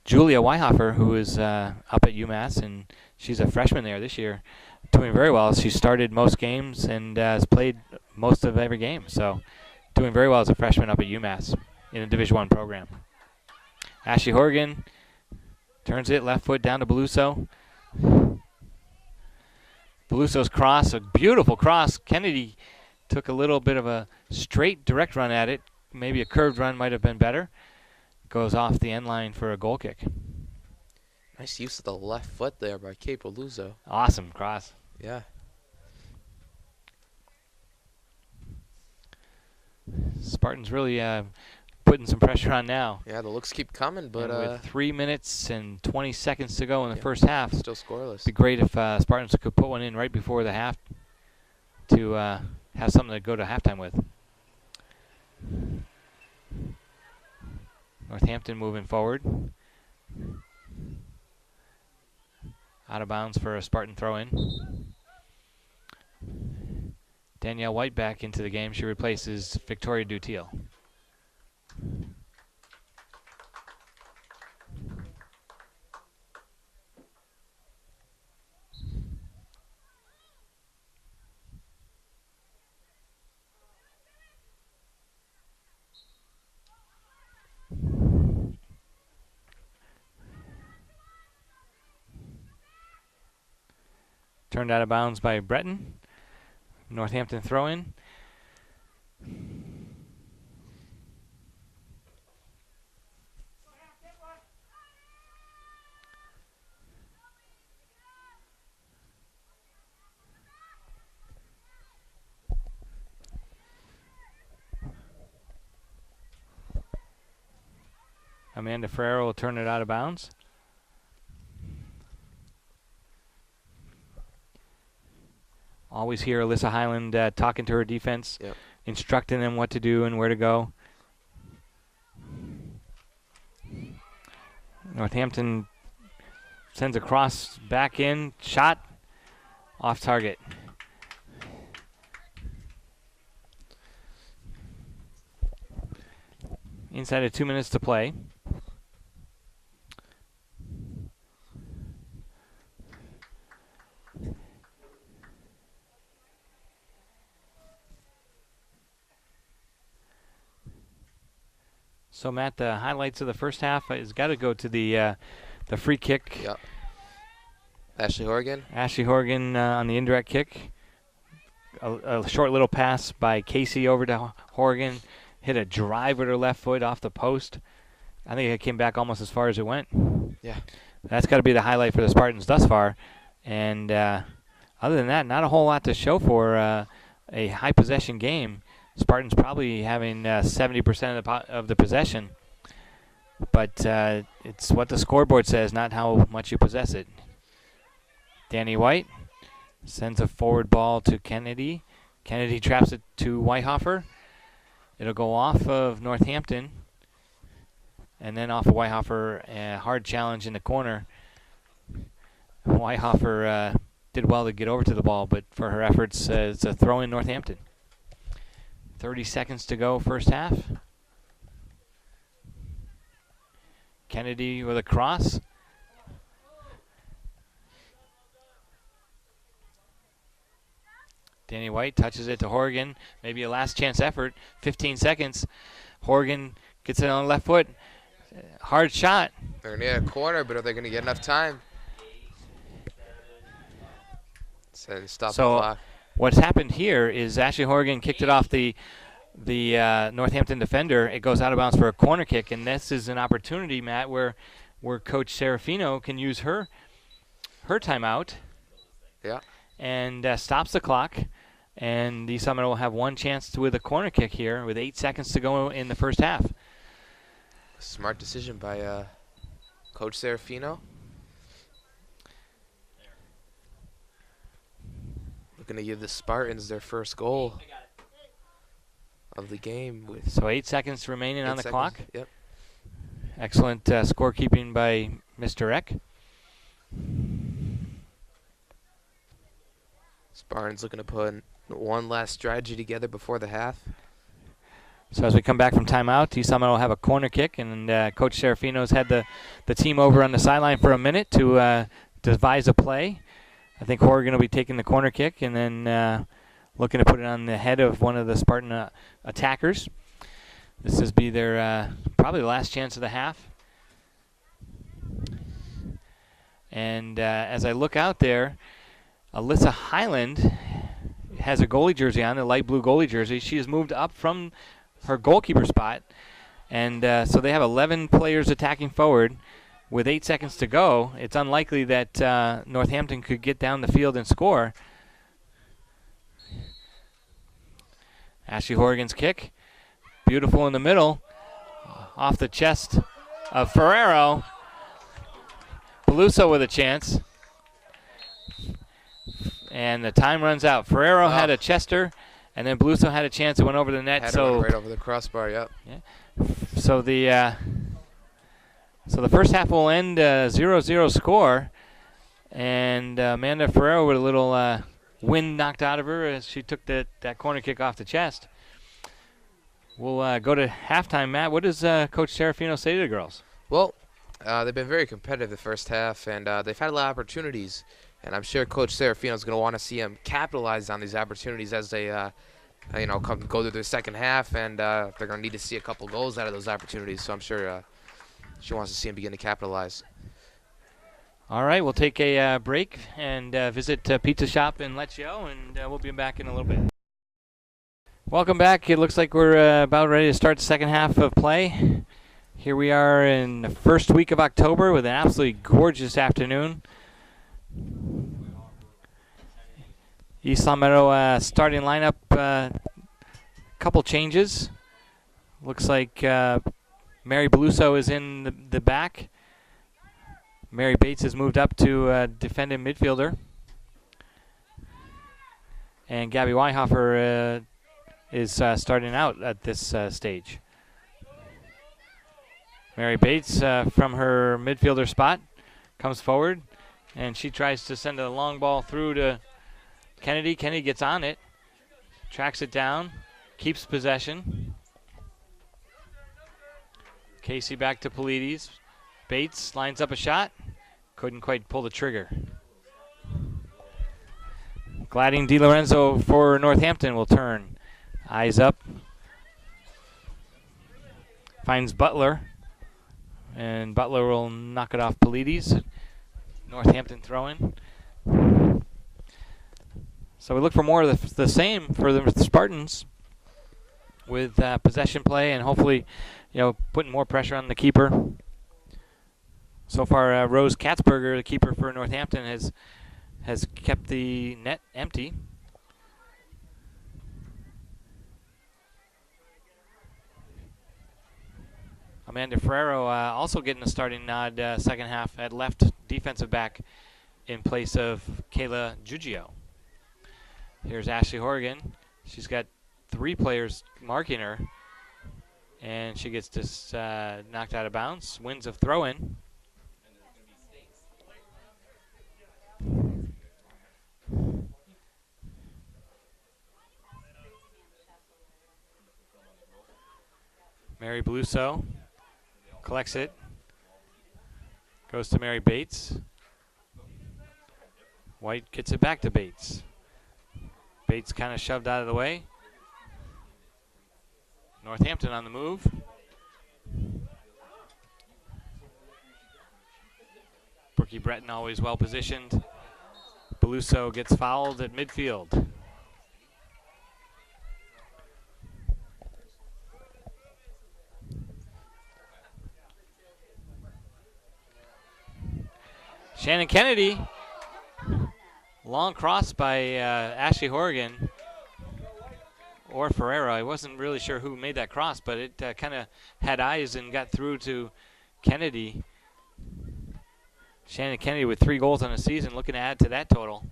Julia Weihofer, who is up at UMass, and she's a freshman there this year, doing very well. She started most games and has played most of every game, so doing very well as a freshman up at UMass in a Division I program. Ashley Horgan turns it left foot down to Beluso. Beluso's cross, a beautiful cross. Kennedy took a little bit of a straight, direct run at it. Maybe a curved run might have been better. Goes off the end line for a goal kick. Nice use of the left foot there by Kate Beluso. Awesome cross. Yeah. Spartans really putting some pressure on now. Yeah, the looks keep coming, but and with 3 minutes and 20 seconds to go in the first half, still scoreless. It'd be great if Spartans could put one in right before the half to have something to go to halftime with. Northampton moving forward. Out of bounds for a Spartan throw-in. Danielle White back into the game. She replaces Victoria Dutiel. Turned out of bounds by Breton. Northampton throw-in. Amanda Ferrero will turn it out of bounds. Always hear Alyssa Highland talking to her defense, instructing them what to do and where to go. Northampton sends a cross back in, shot, off target. Inside of 2 minutes to play. So Matt, the highlights of the first half has got to go to the free kick. Yep. Ashley Horgan. Ashley Horgan on the indirect kick. A short little pass by Casey over to Horgan. Hit a drive with her left foot off the post. I think it came back almost as far as it went. Yeah. That's got to be the highlight for the Spartans thus far. And other than that, not a whole lot to show for a high possession game. Spartans probably having 70% of the possession. But it's what the scoreboard says, not how much you possess it. Danny White sends a forward ball to Kennedy. Kennedy traps it to Weihofer. It'll go off of Northampton. And then off of Weihofer, a hard challenge in the corner. Weihofer did well to get over to the ball, but for her efforts, it's a throw in Northampton. 30 seconds to go, first half. Kennedy with a cross. Danny White touches it to Horgan. Maybe a last chance effort. 15 seconds. Horgan gets it on the left foot. Hard shot. They're near a corner, but are they going to get enough time? So stop the clock. What's happened here is Ashley Horgan kicked it off the the Northampton defender. It goes out of bounds for a corner kick, and this is an opportunity, Matt, where Coach Serafino can use her timeout. Yeah. And stops the clock. And East Long Meadow will have one chance with a corner kick here with 8 seconds to go in the first half. Smart decision by Coach Serafino. Looking to give the Spartans their first goal of the game. With so 8 seconds remaining on the clock. Yep. Excellent scorekeeping by Mr. Eck. Spartan's looking to put one last strategy together before the half. So as we come back from timeout, East Long Meadow will have a corner kick, and Coach Serafino's had the team over on the sideline for a minute to devise a play. I think Horgan will be taking the corner kick and then looking to put it on the head of one of the Spartan attackers. This is be their probably the last chance of the half. And as I look out there, Alyssa Highland has a goalie jersey on, a light blue goalie jersey. She has moved up from her goalkeeper spot. And so they have 11 players attacking forward. With 8 seconds to go, it's unlikely that Northampton could get down the field and score. Ashley Horgan's kick. Beautiful in the middle. Off the chest of Ferrero. Beluso with a chance. And the time runs out. Ferrero had a chester, and then Beluso had a chance. It went over the net. So right over the crossbar, yep. Yeah. So the first half will end 0-0 score. And Amanda Ferrero with a little wind knocked out of her as she took that corner kick off the chest. We'll go to halftime, Matt. What does Coach Serafino say to the girls? Well, they've been very competitive the first half, and they've had a lot of opportunities. And I'm sure Coach Serafino is going to want to see them capitalize on these opportunities as they, go through the second half, and they're going to need to see a couple goals out of those opportunities. So I'm sure she wants to see them begin to capitalize. All right, we'll take a break and visit Pizza Shop in Leccio, and we'll be back in a little bit. Welcome back. It looks like we're about ready to start the second half of play. Here we are in the first week of October with an absolutely gorgeous afternoon. East Long Meadow starting lineup, couple changes. Looks like Mary Beluso is in the back. Mary Bates has moved up to defending midfielder. And Gabby Weihofer is starting out at this stage. Mary Bates from her midfielder spot comes forward. And she tries to send a long ball through to Kennedy. Kennedy gets on it, tracks it down, keeps possession. Casey back to Polides. Bates lines up a shot. Couldn't quite pull the trigger. Gladding DiLorenzo for Northampton will turn. Eyes up. Finds Butler. And Butler will knock it off Polides. Northampton throw-in. So we look for more of the same for the Spartans with possession play and hopefully, putting more pressure on the keeper. So far, Rose Katzberger, the keeper for Northampton, has kept the net empty. Amanda Ferrero also getting a starting nod second half at left defensive back in place of Kayla Giugio. Here's Ashley Horgan. She's got 3 players marking her, and she gets just knocked out of bounds. Wins of throw-in. Mary Beluso collects it. Goes to Mary Bates. White gets it back to Bates. Bates kind of shoved out of the way. Northampton on the move. Brookie Breton always well positioned. Beluso gets fouled at midfield. Shannon Kennedy. Long cross by Ashley Horgan or Ferreira. I wasn't really sure who made that cross, but it kind of had eyes and got through to Kennedy. Shannon Kennedy with 3 goals on the season, looking to add to that total.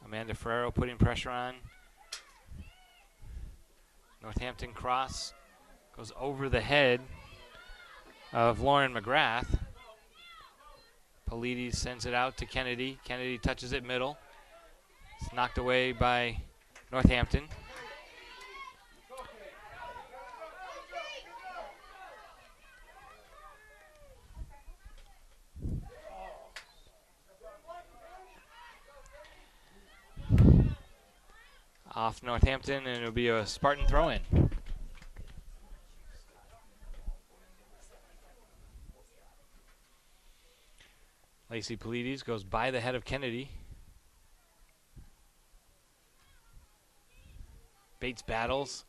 Amanda Ferrero putting pressure on. Northampton cross goes over the head of Lauren McGrath. Polides sends it out to Kennedy. Kennedy touches it middle. It's knocked away by Northampton. Off Northampton, and it'll be a Spartan throw-in. Lacey Polides goes by the head of Kennedy. Bates battles.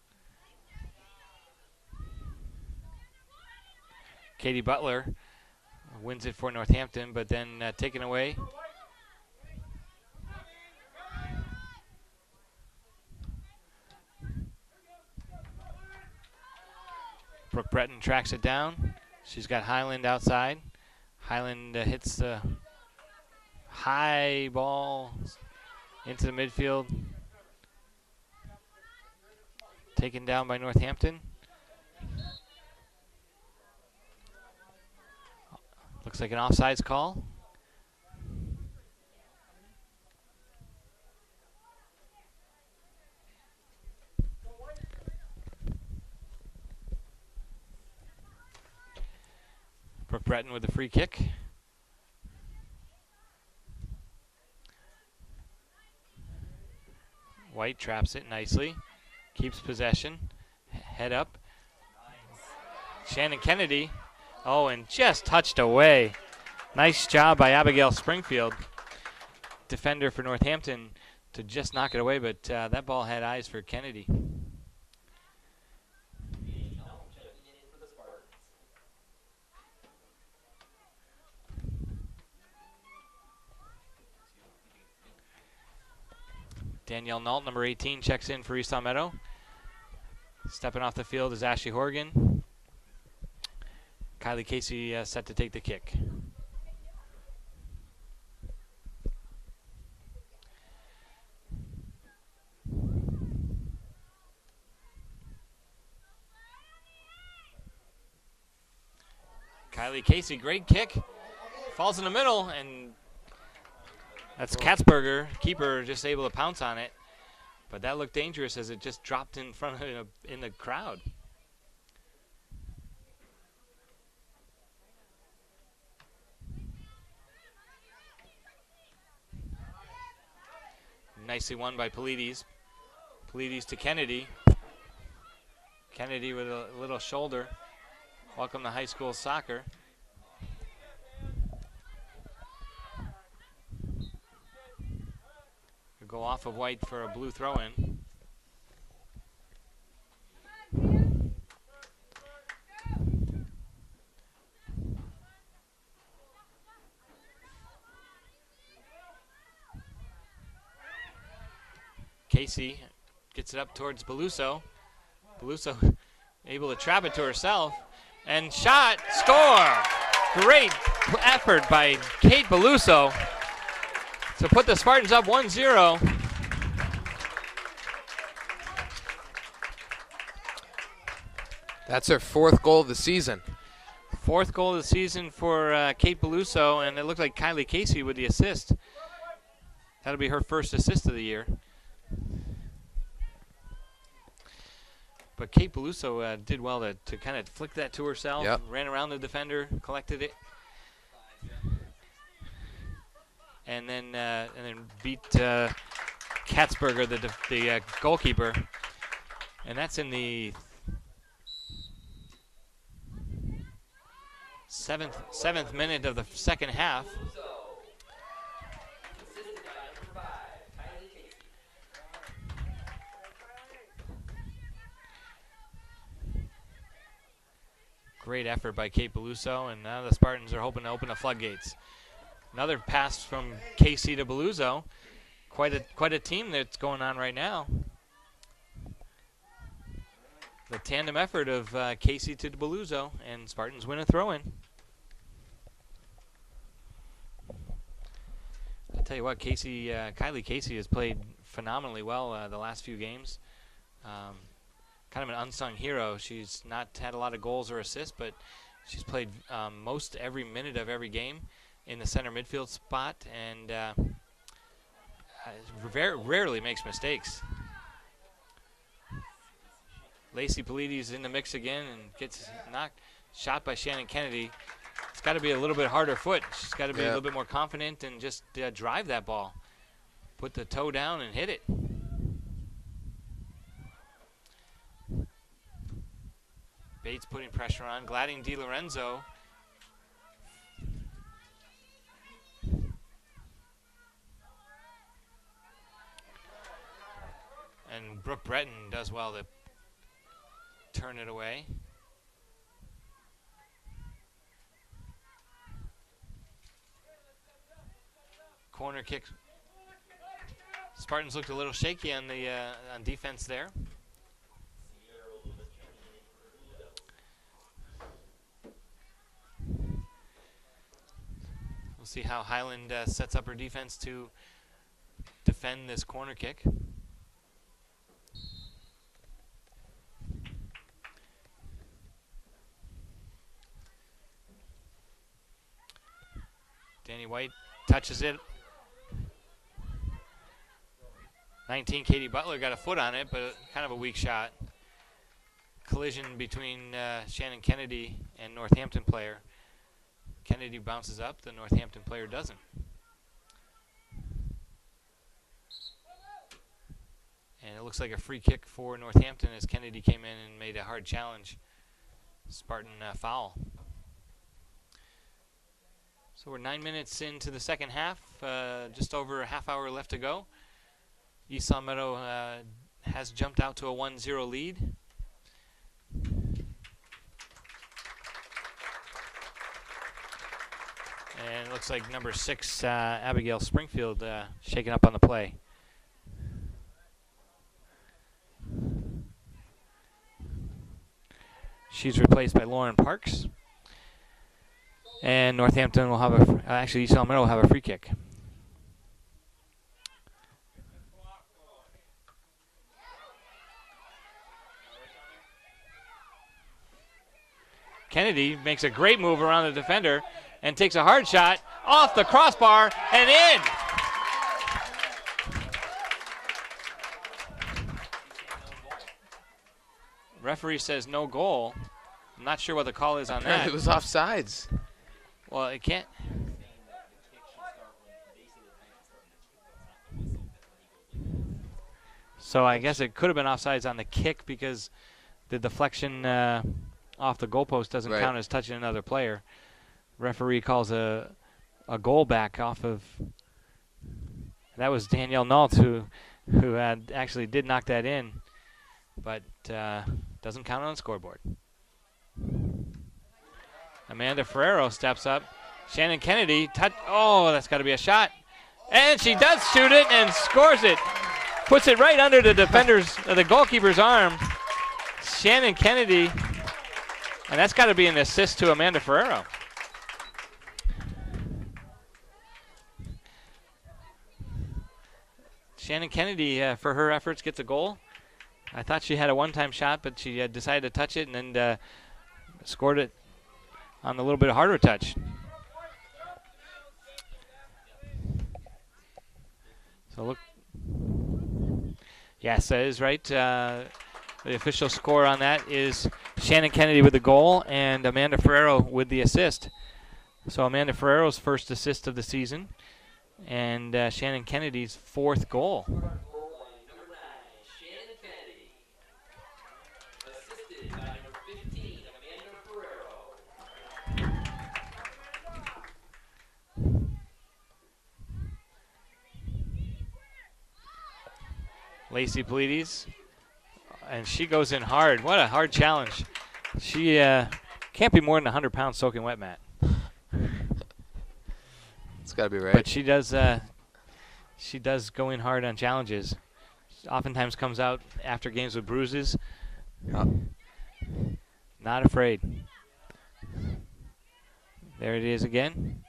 Katie Butler wins it for Northampton, but then taken away. Brooke Breton tracks it down. She's got Highland outside. Highland hits the high ball into the midfield. Taken down by Northampton. Looks like an offsides call. Brooke Breton with the free kick. White traps it nicely. Keeps possession. Head up. Shannon Kennedy. Oh, and just touched away. Nice job by Abigail Springfield, defender for Northampton, to just knock it away, but that ball had eyes for Kennedy. Danielle Nault, number 18, checks in for East Long Meadow. Stepping off the field is Ashley Horgan. Kylie Casey set to take the kick. Kylie Casey, great kick. Falls in the middle, and that's Katzberger, keeper, just able to pounce on it. But that looked dangerous as it just dropped in front of in the crowd. Nicely won by Polides. Polides to Kennedy. Kennedy with a little shoulder. Welcome to high school soccer. Go off of White for a blue throw-in. Casey gets it up towards Beluso. Beluso able to trap it to herself. And shot, score! Great effort by Kate Beluso to put the Spartans up 1-0. That's her 4th goal of the season. 4th goal of the season for Kate Beluso, and it looked like Kylie Casey with the assist. That'll be her first assist of the year. But Kate Beluso did well to kind of flick that to herself. Yep. Ran around the defender, collected it, and then beat Katzberger, the goalkeeper. And that's in the seventh minute of the second half. Great effort by Kate Beluso, and now the Spartans are hoping to open the floodgates. Another pass from Casey to Beluso. Quite a team that's going on right now. The tandem effort of Casey to Beluso, and Spartans win a throw-in. I'll tell you what, Kylie Casey has played phenomenally well the last few games. Kind of an unsung hero. She's not had a lot of goals or assists, but she's played most every minute of every game in the center midfield spot, and rarely makes mistakes. Lacey Polides in the mix again and gets shot by Shannon Kennedy. It's got to be a little bit harder foot. She's got to be a little bit more confident and just drive that ball. Put the toe down and hit it. Bates putting pressure on. Gladding DiLorenzo. And Brooke Breton does well to turn it away. Corner kick. Spartans looked a little shaky on the on defense there. We'll see how Highland sets up her defense to defend this corner kick. Danny White touches it. 19, Katie Butler got a foot on it, but kind of a weak shot. Collision between Shannon Kennedy and Northampton player. Kennedy bounces up, the Northampton player doesn't. And it looks like a free kick for Northampton as Kennedy came in and made a hard challenge. Spartan foul. So we're 9 minutes into the second half, just over a half hour left to go. East Long Meadow has jumped out to a 1-0 lead. And it looks like number 6, Abigail Springfield, shaking up on the play. She's replaced by Lauren Parks. And Northampton will have actually East Long Meadow will have a free kick. Kennedy makes a great move around the defender and takes a hard shot off the crossbar and in. Referee says no goal. I'm not sure what the call is on that. It was offsides. Well, it can't. So I guess it could have been offsides on the kick because the deflection off the goalpost doesn't count as touching another player. Referee calls a goal back off of. That was Danielle Nault who had actually did knock that in, but doesn't count on the scoreboard. Amanda Ferrero steps up. Shannon Kennedy, that's got to be a shot. And she does shoot it and scores it. Puts it right under the the goalkeeper's arm. Shannon Kennedy, and that's got to be an assist to Amanda Ferrero. Shannon Kennedy, for her efforts, gets a goal. I thought she had a one-time shot, but she decided to touch it and then scored it on a little bit harder touch. So look. Yes, that is right. The official score on that is Shannon Kennedy with the goal and Amanda Ferrero with the assist. So Amanda Ferrero's first assist of the season and Shannon Kennedy's fourth goal. Lacey Polides, and she goes in hard. What a hard challenge. She Can't be more than 100 pounds soaking wet, Matt. It's got to be right. But she does go in hard on challenges. She oftentimes comes out after games with bruises. Not afraid. There it is again.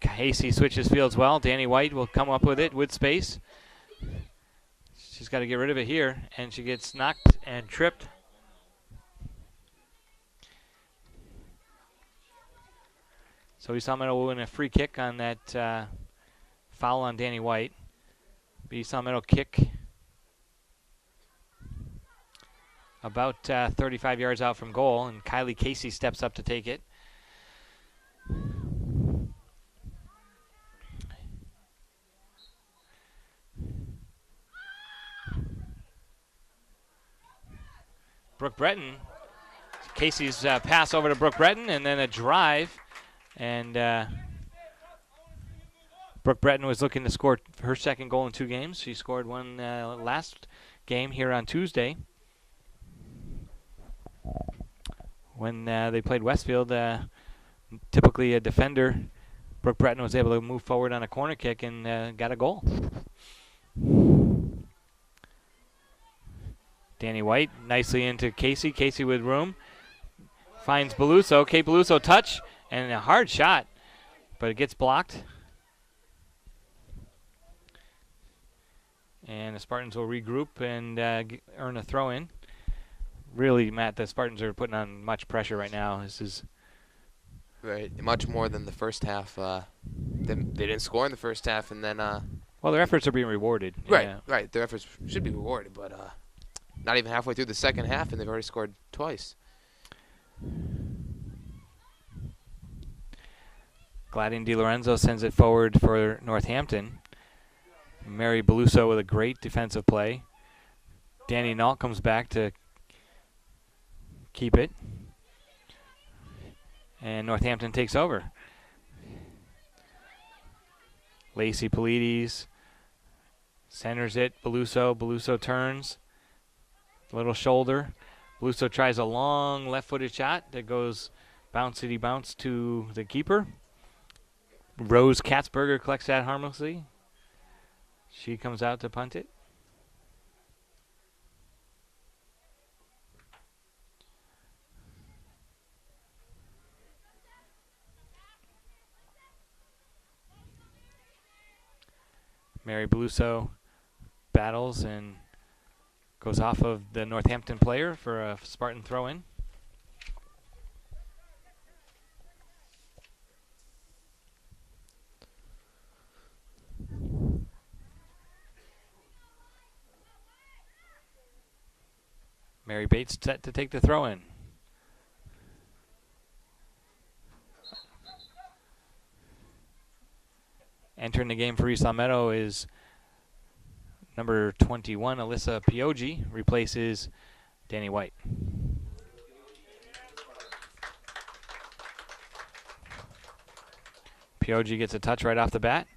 Casey switches fields well. Danny White will come up with it with space. She's got to get rid of it here, and she gets knocked and tripped. So East Long Meadow will win a free kick on that foul on Danny White. East Long Meadow kick about 35 yards out from goal, and Kylie Casey steps up to take it. Brooke Breton. Casey's pass over to Brooke Breton, and then a drive. And Brooke Breton was looking to score her second goal in 2 games. She scored one last game here on Tuesday when they played Westfield. Typically a defender, Brooke Breton was able to move forward on a corner kick and got a goal. Danny White nicely into Casey. Casey with room. Finds Beluso. Kate Beluso touch and a hard shot, but it gets blocked. And the Spartans will regroup and earn a throw in. Really, Matt, the Spartans are putting on much pressure right now. This is right, much more than the first half. They didn't score in the first half, and then well, their efforts are being rewarded. Right, yeah. right. Their efforts should be rewarded, but not even halfway through the second half, and they've already scored twice. Gladys DiLorenzo sends it forward for Northampton. Mary Beluso with a great defensive play. Danny Nault comes back to keep it. And Northampton takes over. Lacey Polides centers it. Beluso turns. Little shoulder. Beluso tries a long left-footed shot that goes bouncy bounce to the keeper. Rose Katzberger collects that harmlessly. She comes out to punt it. Mary Beluso battles and goes off of the Northampton player for a Spartan throw-in. Mary Bates set to take the throw-in. Entering the game for East Long Meadow is number 21, Alyssa Pioggi, replaces Danny White. Pioggi gets a touch right off the bat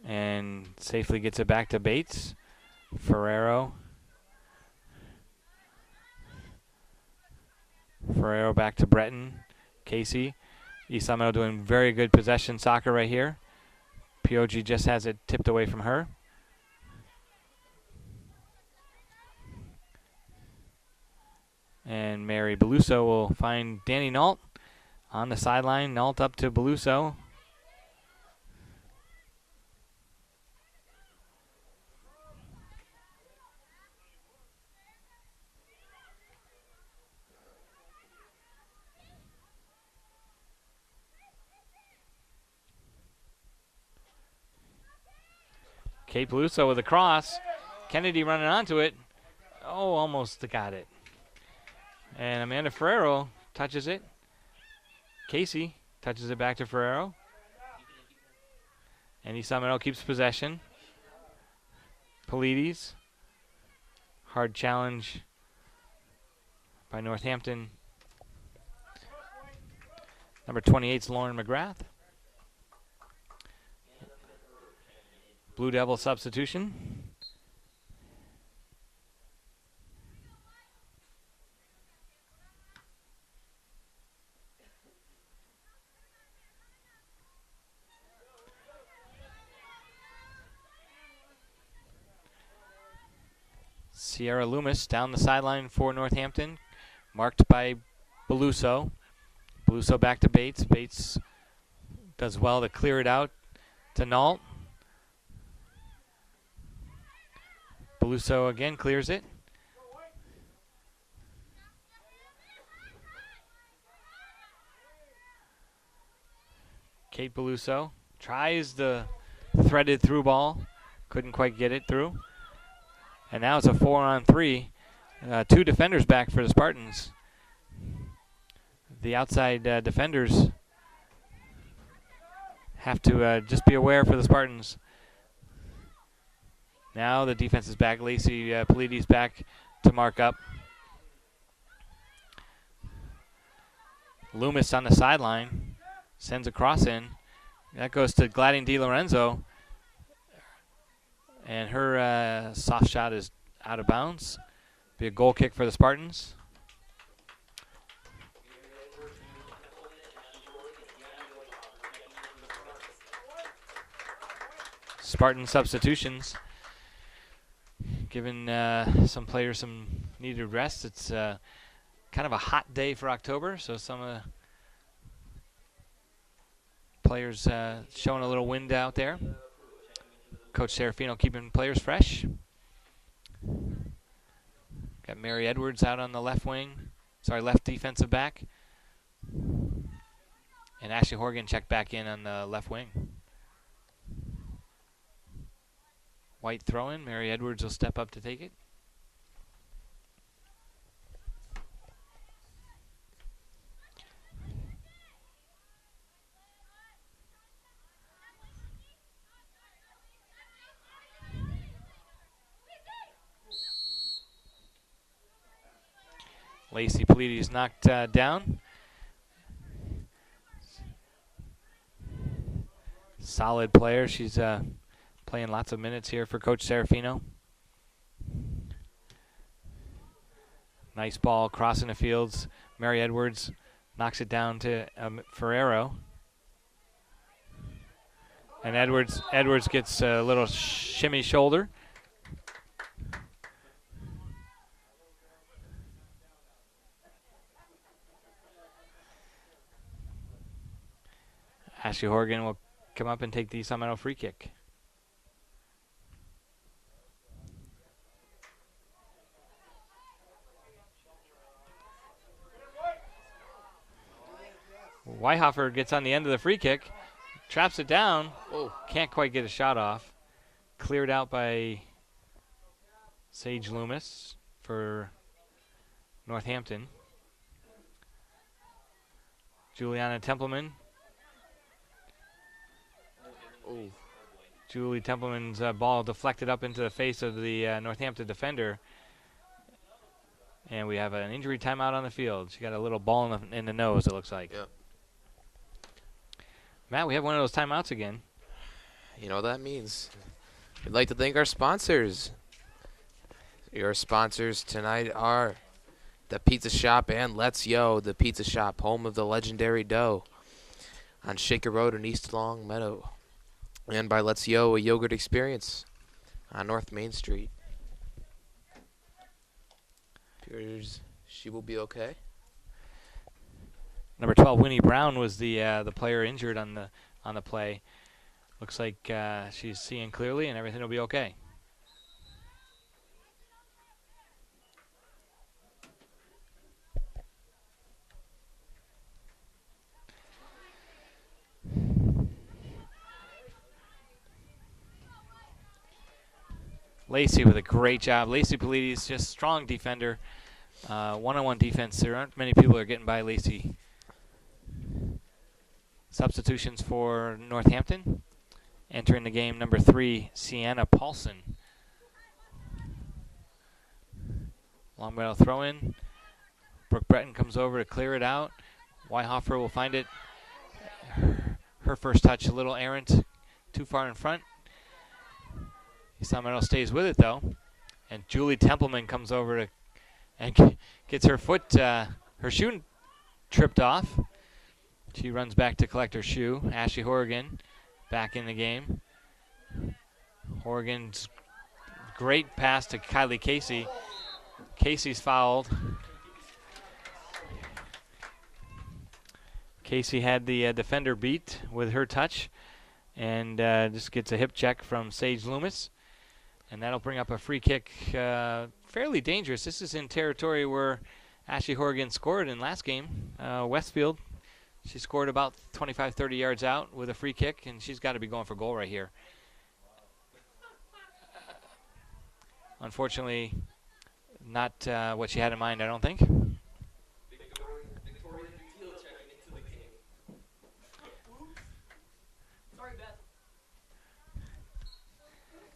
and safely gets it back to Bates. Ferrero back to Breton. Casey. East Long Meadow doing very good possession soccer right here. Pioggi just has it tipped away from her. And Mary Beluso will find Danny Nault on the sideline. Nault up to Beluso. Kate Beluso with a cross. Kennedy running onto it. Oh, almost got it. And Amanda Ferrero touches it. Casey touches it back to Ferrero. And East Long Meadow keeps possession. Polides. Hard challenge by Northampton. Number 28 is Lauren McGrath. Blue Devil substitution. Sierra Loomis down the sideline for Northampton, marked by Beluso. Beluso back to Bates. Bates does well to clear it out to Nault. Beluso again clears it. Kate Beluso tries the threaded through ball. Couldn't quite get it through. And now it's a 4-on-3. 2 defenders back for the Spartans. The outside defenders have to just be aware for the Spartans. Now the defense is back. Lacey Polides back to mark up. Loomis on the sideline. Sends a cross in. That goes to Gladding DiLorenzo. And her soft shot is out of bounds. Be a goal kick for the Spartans. Spartan substitutions. Giving some players some needed rest. It's kind of a hot day for October, so some of the players showing a little wind out there. Coach Serafino keeping players fresh. Got Mary Edwards out on the left defensive back. And Ashley Horgan checked back in on the left wing. White throw-in. Mary Edwards will step up to take it. Lacey Polides knocked down. Solid player. She's playing lots of minutes here for Coach Serafino. Nice ball crossing the fields. Mary Edwards knocks it down to Ferrero. And Edwards gets a little shimmy shoulder. Ashley Horgan will come up and take the East Long Meadow free kick. Weihoffer gets on the end of the free kick, traps it down. Oh. Can't quite get a shot off. Cleared out by Sage Loomis for Northampton. Juliana Templeman. Oh. Julie Templeman's ball deflected up into the face of the Northampton defender. And we have an injury timeout on the field. She got a little ball in the nose, it looks like. Yep. Matt, we have one of those timeouts again. You know what that means. We'd like to thank our sponsors. Your sponsors tonight are the Pizza Shop and Let's Yo, the Pizza Shop, home of the legendary dough, on Shaker Road in East Long Meadow. And by Let's Yo, a yogurt experience on North Main Street. Appears she will be okay. Number 12, Winnie Brown, was the player injured on the play. Looks like she's seeing clearly and everything will be okay. Lacey with a great job. Lacey Polides, just strong defender. One-on-one defense. There aren't many people that are getting by Lacey. Substitutions for Northampton. Entering the game, number 3, Sienna Paulson. Long Meadow throw-in. Brooke Breton comes over to clear it out. Weihoffer will find it. Her first touch, a little errant, too far in front. East Long Meadow stays with it, though. And Julie Templeman comes over and gets her her shoe tripped off. She runs back to collect her shoe. Ashley Horgan back in the game. Horgan's great pass to Kylie Casey. Casey's fouled. Casey had the defender beat with her touch, and just gets a hip check from Sage Loomis. And that'll bring up a free kick, fairly dangerous. This is in territory where Ashley Horgan scored in last game. Westfield, she scored about 25, 30 yards out with a free kick, and she's got to be going for goal right here. Unfortunately, not what she had in mind, I don't think.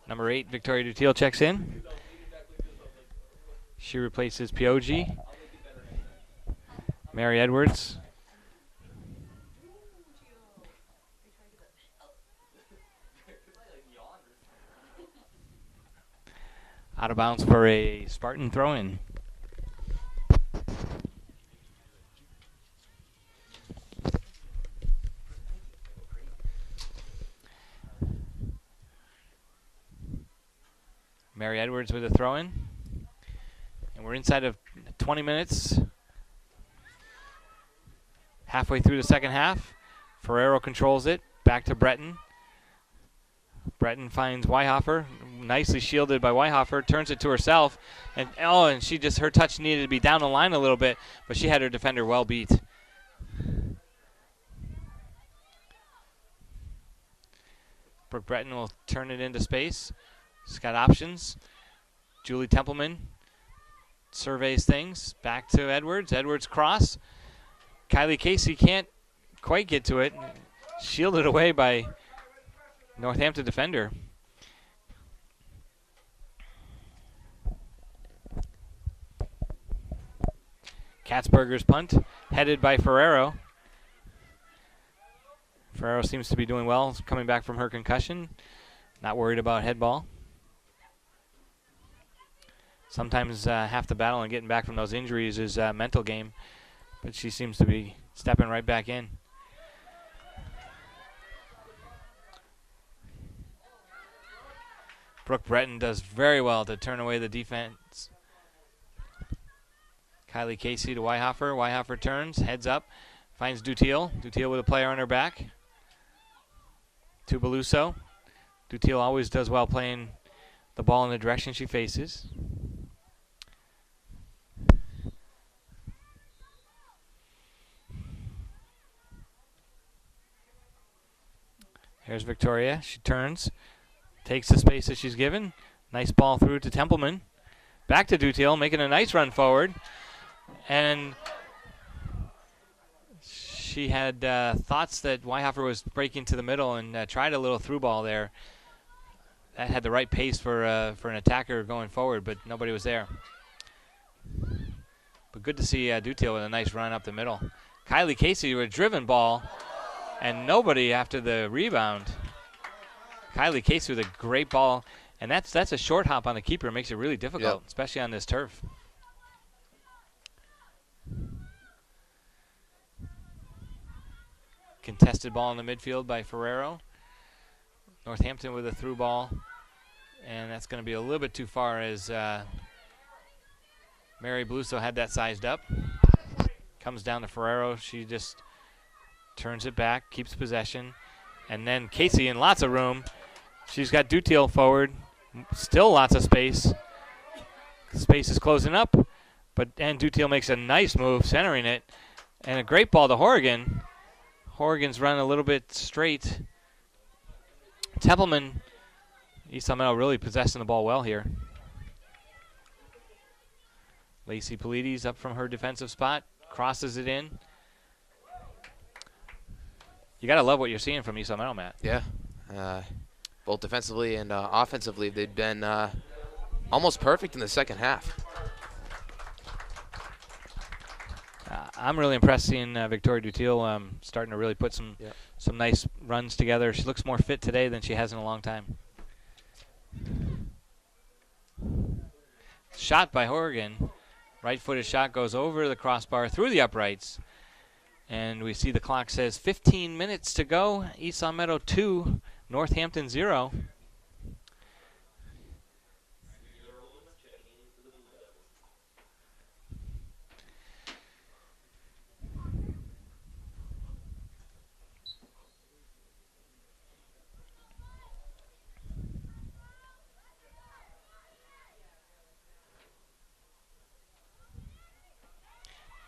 Number 8, Victoria Dutil checks in. She replaces Pioji. Mary Edwards. Out of bounds for a Spartan throw-in. Mary Edwards with a throw-in. And we're inside of 20 minutes. Halfway through the second half. Ferrero controls it. Back to Breton. Breton finds Weihofer. Nicely shielded by Weihofer. Turns it to herself. And she just, her touch needed to be down the line a little bit, but she had her defender well beat. Brooke Breton will turn it into space. She's got options. Julie Templeman surveys things. Back to Edwards. Edwards cross. Kylie Casey can't quite get to it. Shielded away by Northampton defender. Katzberger's punt, headed by Ferrero. Ferrero seems to be doing well, coming back from her concussion. Not worried about head ball. Sometimes half the battle and getting back from those injuries is a mental game, but she seems to be stepping right back in. Brooke Breton does very well to turn away the defense. Kylie Casey to Weihofer. Weihofer turns, heads up, finds Dutil. Dutil with a player on her back. To Beluso. Dutil always does well playing the ball in the direction she faces. Here's Victoria. She turns, takes the space that she's given. Nice ball through to Templeman. Back to Dutil, making a nice run forward. And she had thoughts that Weihofer was breaking to the middle and tried a little through ball there. That had the right pace for an attacker going forward, but nobody was there. But good to see Dutil with a nice run up the middle. Kylie Casey with a driven ball, and nobody after the rebound. Kylie Casey with a great ball, and that's a short hop on the keeper. It makes it really difficult, Yep. especially on this turf. Contested ball in the midfield by Ferrero. Northampton with a through ball, and that's going to be a little bit too far as Mary Beluso had that sized up. Comes down to Ferrero. She just turns it back, keeps possession, and then Casey in lots of room. She's got Dutil forward, still lots of space. Space is closing up, and Dutil makes a nice move, centering it, and a great ball to Horgan. Horgan's run a little bit straight. Templeman, East Palmetto really possessing the ball well here. Lacey Polides up from her defensive spot, crosses it in. You got to love what you're seeing from East Palmetto, Matt. Yeah. Both defensively and offensively, they've been almost perfect in the second half. I'm really impressed seeing Victoria Dutil starting to really put some nice runs together. She looks more fit today than she has in a long time. Shot by Horgan. Right-footed shot goes over the crossbar through the uprights. And we see the clock says 15 minutes to go. East Palmetto 2, Northampton 0.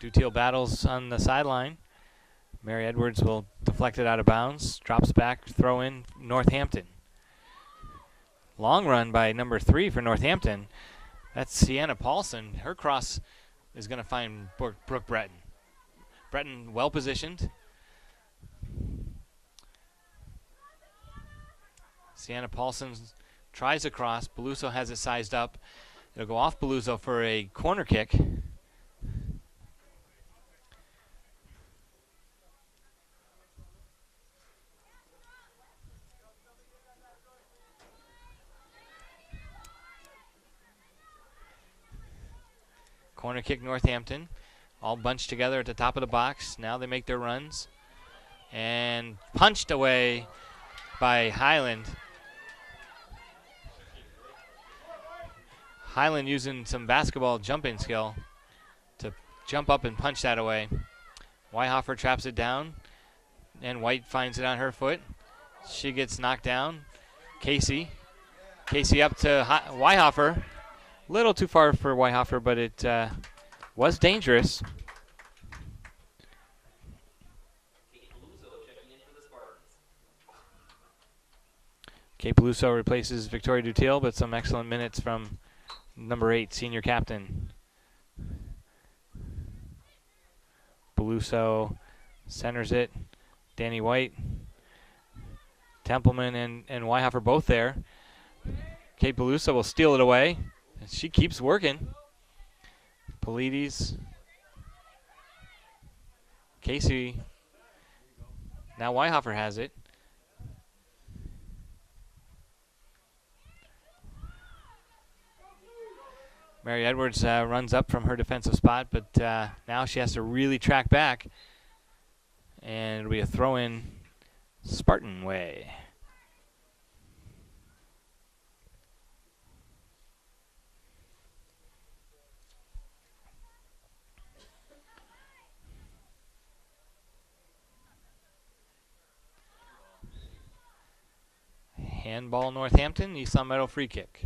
Dutiel battles on the sideline. Mary Edwards will deflect it out of bounds. Drops back, throw in Northampton. Long run by number 3 for Northampton. That's Sienna Paulson. Her cross is going to find Brooke Breton. Breton well positioned. Sienna Paulson tries a cross. Beluso has it sized up. It'll go off Beluso for a corner kick. Corner kick Northampton. All bunched together at the top of the box. Now they make their runs. And punched away by Highland. Highland using some basketball jumping skill to jump up and punch that away. Weihoffer traps it down, and White finds it on her foot. She gets knocked down. Casey up to Weihoffer. A little too far for Weihoffer, but it was dangerous. Kate Beluso replaces Victoria Dutiel, but some excellent minutes from number 8, senior captain. Beluso centers it. Danny White. Templeman and Weihoffer both there. Kate Beluso will steal it away. And she keeps working. Polides. Casey. Now Weihoffer has it. Mary Edwards runs up from her defensive spot, but now she has to really track back. And it'll be a throw-in Spartan way. Handball Northampton, East Long Meadow free kick.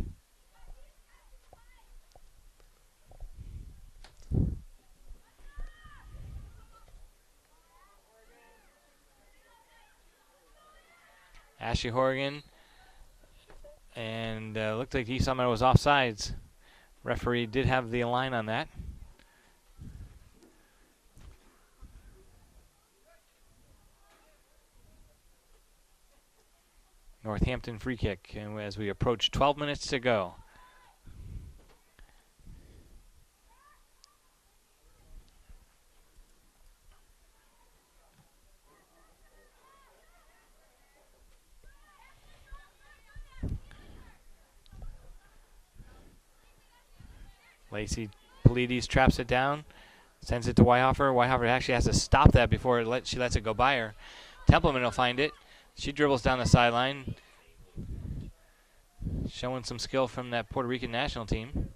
Ashley Horgan, and looked like East Long Meadow was offsides. Referee did have the line on that. Northampton free kick, and as we approach 12 minutes to go. Lacey Polides traps it down, sends it to Weihoffer. Weihoffer actually has to stop that before she lets it go by her. Templeman will find it. She dribbles down the sideline, showing some skill from that Puerto Rican national team.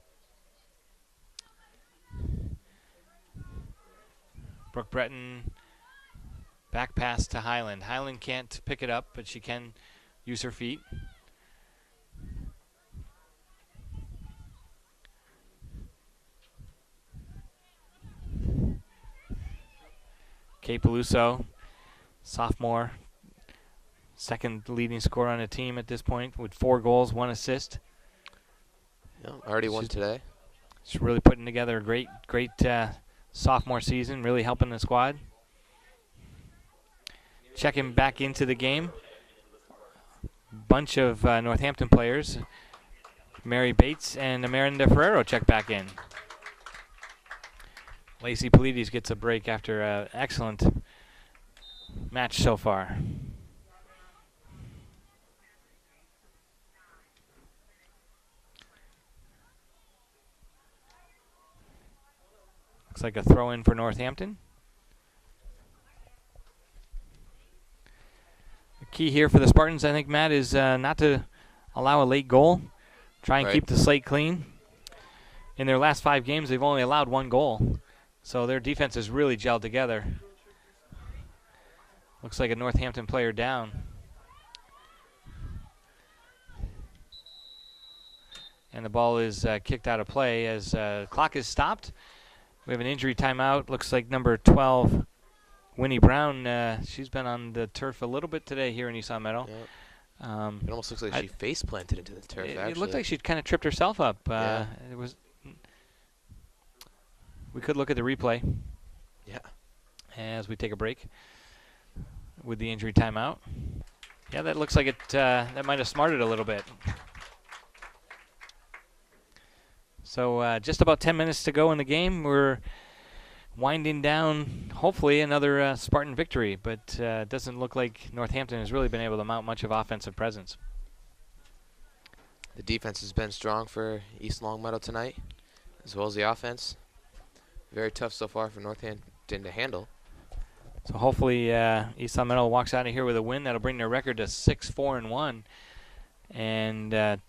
Brooke Breton, back pass to Highland. Highland can't pick it up, but she can use her feet. Kate Beluso, sophomore, second leading scorer on the team at this point with 4 goals, 1 assist. Yeah, already won today. She's really putting together a great sophomore season, really helping the squad. Checking back into the game. Bunch of Northampton players. Mary Bates and Amerinda Ferrero check back in. Lacey Polides gets a break after an excellent match so far. Looks like a throw-in for Northampton. The key here for the Spartans, I think, Matt, is not to allow a late goal. Try and keep the slate clean. In their last 5 games, they've only allowed 1 goal. So their defense is really gelled together. Looks like a Northampton player down. And the ball is kicked out of play as clock is stopped. We have an injury timeout. Looks like number 12, Winnie Brown. She's been on the turf a little bit today here in East Long Meadow. Yep. It almost looks like she face planted into the turf. It looked like she'd kind of tripped herself up. Yeah. It was. We could look at the replay. Yeah. As we take a break with the injury timeout. Yeah, that looks like it. That might have smarted a little bit. So just about 10 minutes to go in the game. We're winding down, hopefully, another Spartan victory, but it doesn't look like Northampton has really been able to mount much of offensive presence. The defense has been strong for East Longmeadow tonight, as well as the offense. Very tough so far for Northampton to handle. So hopefully East Longmeadow walks out of here with a win. That'll bring their record to 6-4-1. And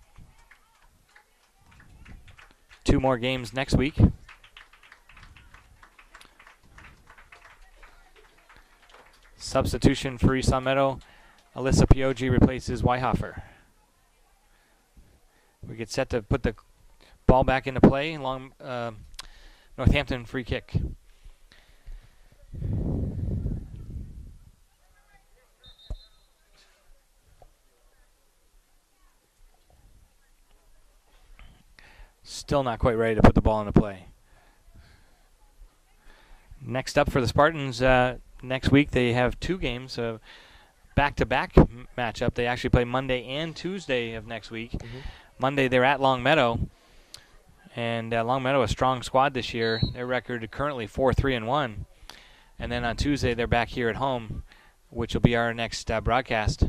2 more games next week. Substitution for East Longmeadow. Alyssa Piogi replaces Weihofer. We get set to put the ball back into play. Long Northampton free kick. Still not quite ready to put the ball into play. Next up for the Spartans, next week they have 2 games, back-to-back matchup. They actually play Monday and Tuesday of next week. Mm-hmm. Monday they're at Longmeadow, and Longmeadow a strong squad this year. Their record currently 4-3-1, and then on Tuesday they're back here at home, which will be our next broadcast,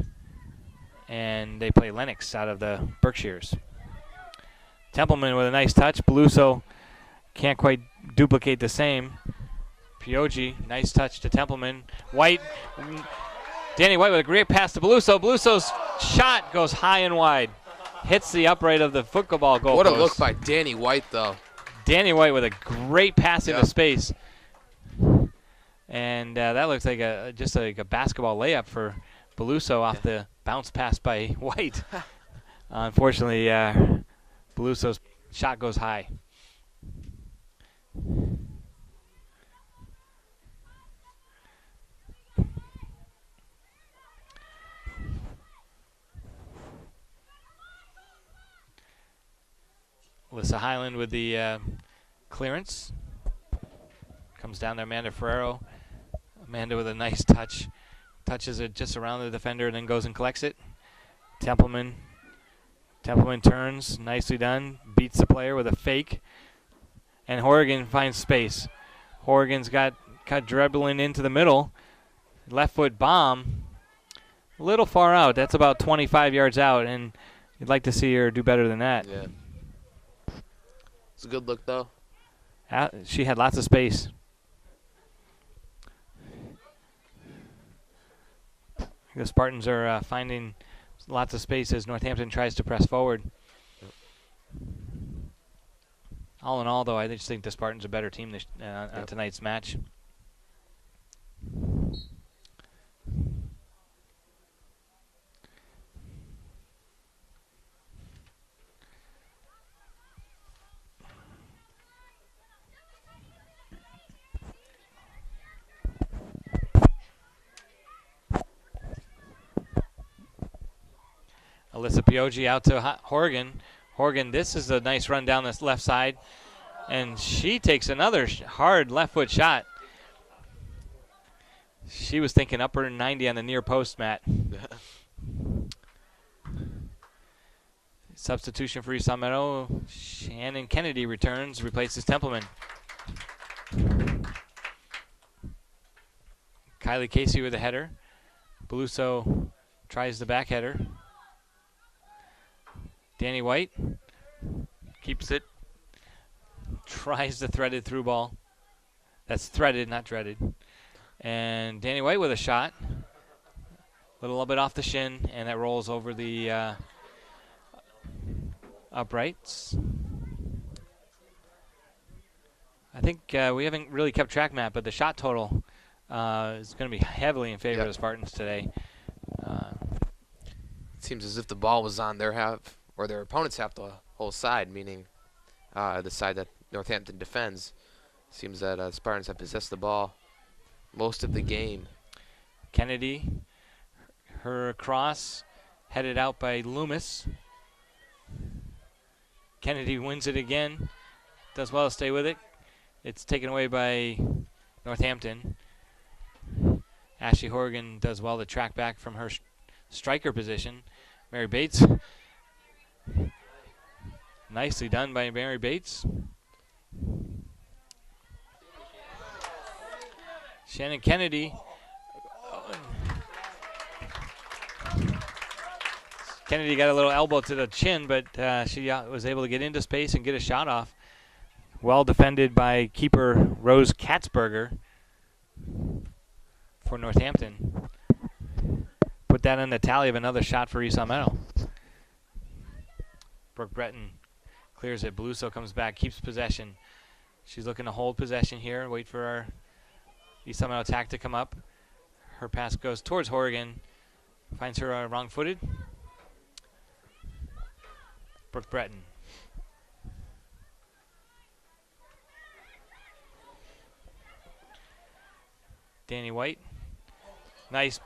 and they play Lennox out of the Berkshires. Templeman with a nice touch. Beluso can't quite duplicate the same. Piogi, nice touch to Templeman. White, Danny White with a great pass to Beluso. Beluso's shot goes high and wide. Hits the upright of the football goal What a post. look by Danny White, though. Danny White with a great pass into space. And that looks like just like a basketball layup for Beluso off the bounce pass by White. Unfortunately, Beluso's shot goes high. Alyssa Highland with the clearance. Comes down there, Amanda Ferrero. Amanda with a nice touch. Touches it just around the defender and then goes and collects it. Templeman turns, nicely done. Beats the player with a fake. And Horrigan finds space. Horrigan's got dribbling into the middle. Left foot bomb. A little far out. That's about 25 yards out, and you'd like to see her do better than that. Yeah. It's a good look, though. She had lots of space. The Spartans are finding lots of space as Northampton tries to press forward. All in all, though, I just think the Spartans are a better team on tonight's match. Alyssa Piogi out to Horgan. Horgan, this is a nice run down this left side. And she takes another hard left foot shot. She was thinking upper 90 on the near post, Matt. Substitution for East Longmeadow. Shannon Kennedy returns, replaces Templeman. Kylie Casey with a header. Beluso tries the back header. Danny White keeps it. Tries the threaded through ball. That's threaded, not dreaded. And Danny White with a shot. A little bit off the shin, and that rolls over the uprights. I think we haven't really kept track, Matt, but the shot total is going to be heavily in favor of the Spartans today. It seems as if the ball was on their half, or their opponent's half, the whole side, meaning the side that Northampton defends. Seems that Spartans have possessed the ball most of the game. Kennedy, her cross, headed out by Loomis. Kennedy wins it again. Does well to stay with it. It's taken away by Northampton. Ashley Horgan does well to track back from her striker position. Mary Bates. Nicely done by Mary Bates. Shannon Kennedy. Kennedy got a little elbow to the chin, but she was able to get into space and get a shot off. Well defended by keeper Rose Katzberger for Northampton. Put that in the tally of another shot for East Long Meadow. Brooke Breton clears it. Beluso comes back, keeps possession. She's looking to hold possession here, wait for our East Long Meadow attack to come up. Her pass goes towards Horgan. Finds her wrong-footed. Brooke Breton. Danny White. Nice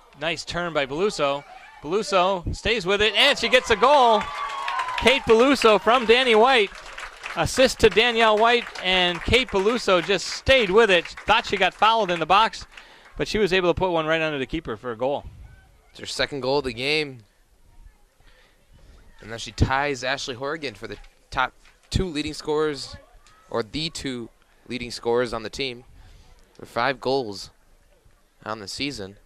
turn by Beluso. Beluso stays with it, and she gets a goal. Kate Beluso from Danny White. Assist to Danielle White, and Kate Beluso just stayed with it. Thought she got fouled in the box, but she was able to put one right under the keeper for a goal. It's her second goal of the game. And then she ties Ashley Horgan for the top two leading scorers, or the two leading scorers on the team, for 5 goals on the season.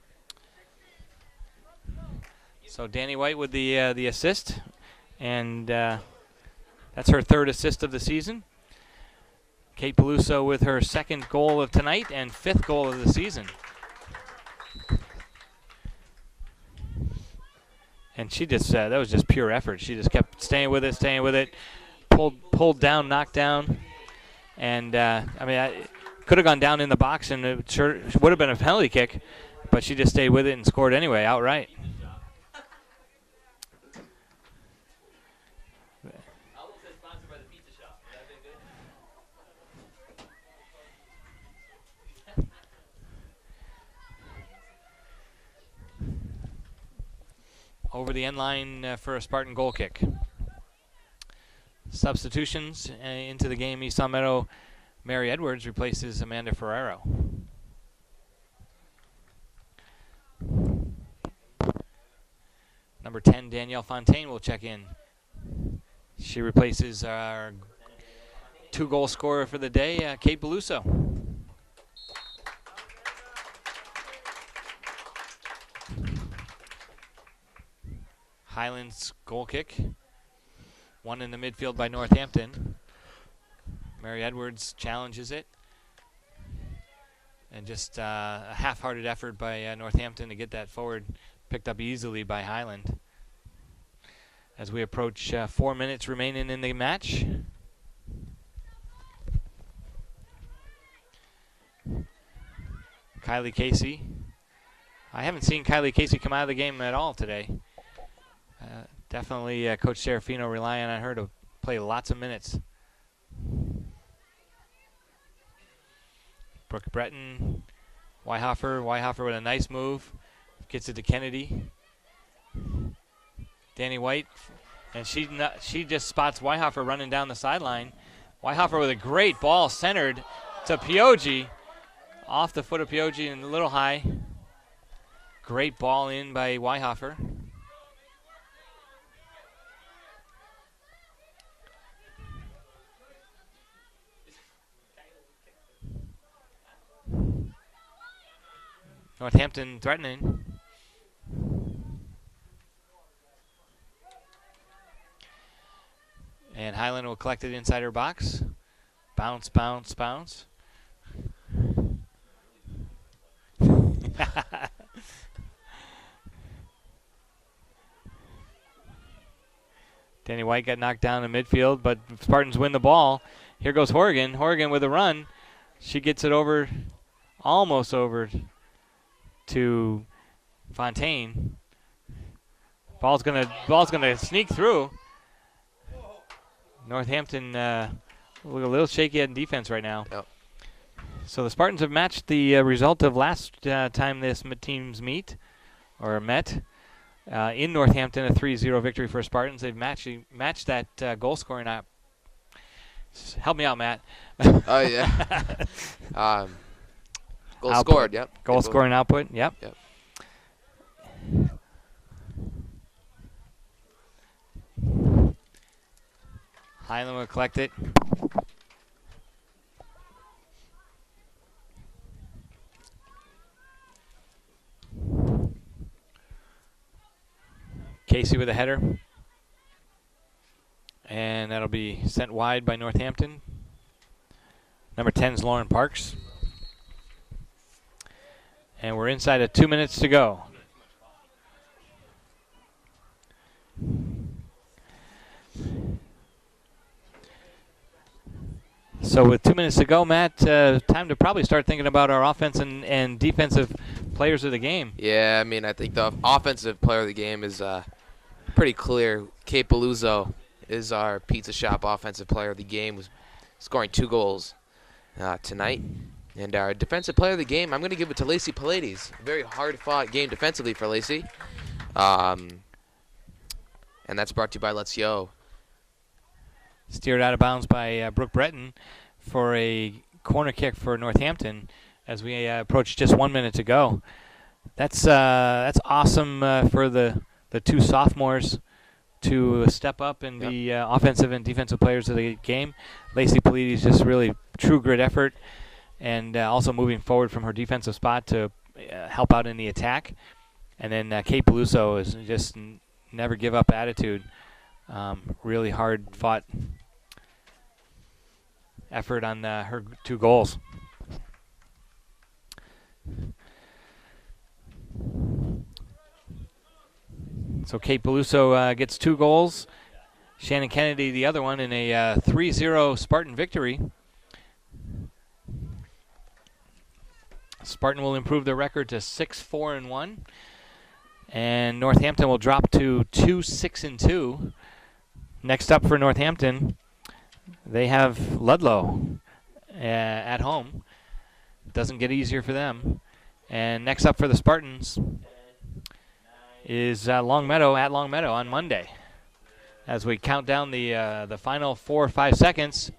So Danny White with the assist, and that's her 3rd assist of the season. Kate Beluso with her 2nd goal of tonight and 5th goal of the season. And she just, that was just pure effort. She just kept staying with it, pulled down, knocked down. And, I could have gone down in the box and it would have been a penalty kick, but she just stayed with it and scored anyway, outright. Over the end line for a Spartan goal kick. Substitutions into the game. East Long Meadow, Mary Edwards replaces Amanda Ferraro. Number 10, Danielle Fontaine will check in. She replaces our 2-goal scorer for the day, Kate Beluso. Highlands goal kick. One in the midfield by Northampton. Mary Edwards challenges it. And just a half-hearted effort by Northampton to get that forward, picked up easily by Highland. As we approach 4 minutes remaining in the match. Kylie Casey. I haven't seen Kylie Casey come out of the game at all today. Definitely Coach Serafino relying on her to play lots of minutes. Brooke Breton, Wyhofer with a nice move. Gets it to Kennedy. Danny White, and she just spots Wyhofer running down the sideline. Wyhofer with a great ball centered to Pioji. Off the foot of Pioji and a little high. Great ball in by Wyhofer. Northampton threatening. And Highland will collect it inside her box. Bounce, bounce, bounce. Danny White got knocked down in midfield, but Spartans win the ball. Here goes Horgan. Horgan with a run. She gets it over, almost over to Fontaine. Ball's gonna sneak through. Northampton look a little shaky in defense right now. Yep. So the Spartans have matched the result of last time this teams met. In Northampton, a 3-0 victory for Spartans. They've matched that goal scoring up. Help me out, Matt. Oh, yeah. Goal output. Scored, yep. Goal scoring output, yep. Highland will collect it. Casey with a header. And that'll be sent wide by Northampton. Number 10 is Lauren Parks. And we're inside of 2 minutes to go. So with 2 minutes to go, Matt, time to probably start thinking about our offense and defensive players of the game. Yeah, I mean, I think the offensive player of the game is pretty clear. Kate Beluzzo is our pizza shop offensive player of the game, was scoring 2 goals tonight. And our defensive player of the game, I'm going to give it to Lacey Pallades. Very hard-fought game defensively for Lacey. And that's brought to you by Let's Yo. Steered out of bounds by Brooke Breton for a corner kick for Northampton as we approach just 1 minute to go. That's awesome for the 2 sophomores to step up and be offensive and defensive players of the game. Lacey Pallades just really true grit effort, and also moving forward from her defensive spot to help out in the attack. And then Kate Peluso is just never give up attitude. Really hard fought effort on her 2 goals. So Kate Peluso gets 2 goals. Shannon Kennedy the other one in a 3-0 Spartan victory. Spartan will improve their record to 6-4-1. And Northampton will drop to 2-6-2. Next up for Northampton, they have Ludlow at home. Doesn't get easier for them. And next up for the Spartans is Longmeadow at Longmeadow on Monday. As we count down the final 4 or 5 seconds.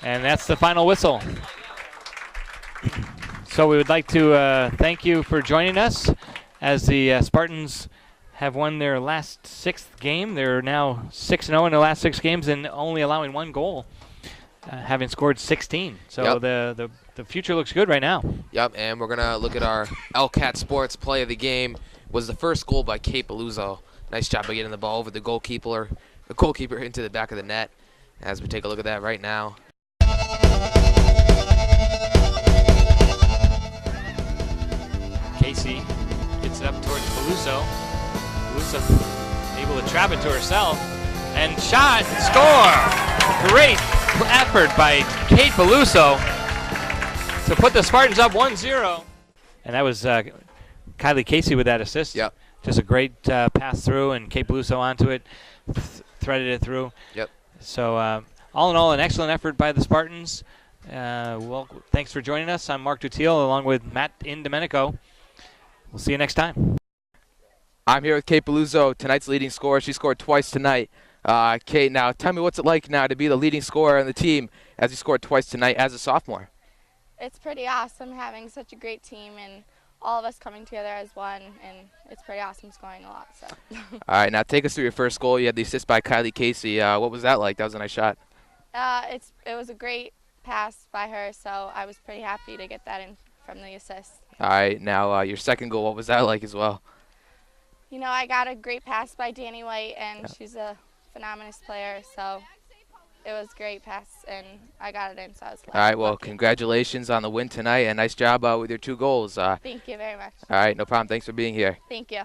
And that's the final whistle. So we would like to thank you for joining us as the Spartans have won their last 6th game. They're now 6-0 in the last 6 games and only allowing 1 goal, having scored 16. So the future looks good right now. Yep, and we're going to look at our LCAT Sports play of the game. Was the first goal by Kate Beluzzo. Nice job by getting the ball over the goalkeeper into the back of the net. As we take a look at that right now. Casey gets it up towards Peluso. Peluso able to trap it to herself. And shot, score! Great effort by Kate Peluso to put the Spartans up 1-0. And that was Kylie Casey with that assist. Yep. Just a great pass through, and Kate Peluso onto it, threaded it through. Yep. So all in all, an excellent effort by the Spartans. Well, thanks for joining us. I'm Mark Dutiel along with Matt Indomenico. We'll see you next time. I'm here with Kate Beluzzo, tonight's leading scorer. She scored twice tonight. Kate, now tell me what's it like now to be the leading scorer on the team as you scored twice tonight as a sophomore? It's pretty awesome having such a great team and all of us coming together as one, and it's pretty awesome scoring a lot. So. All right, now take us through your first goal. You had the assist by Kylie Casey. What was that like? That was a nice shot. It was a great pass by her, so I was pretty happy to get that in from the assist. All right, now your second goal, what was that like as well? You know, I got a great pass by Danny White, and she's a phenomenal player, so it was a great pass, and I got it in, so I was lucky. All right, well, congratulations on the win tonight, and nice job with your 2 goals. Thank you very much. All right, no problem. Thanks for being here. Thank you.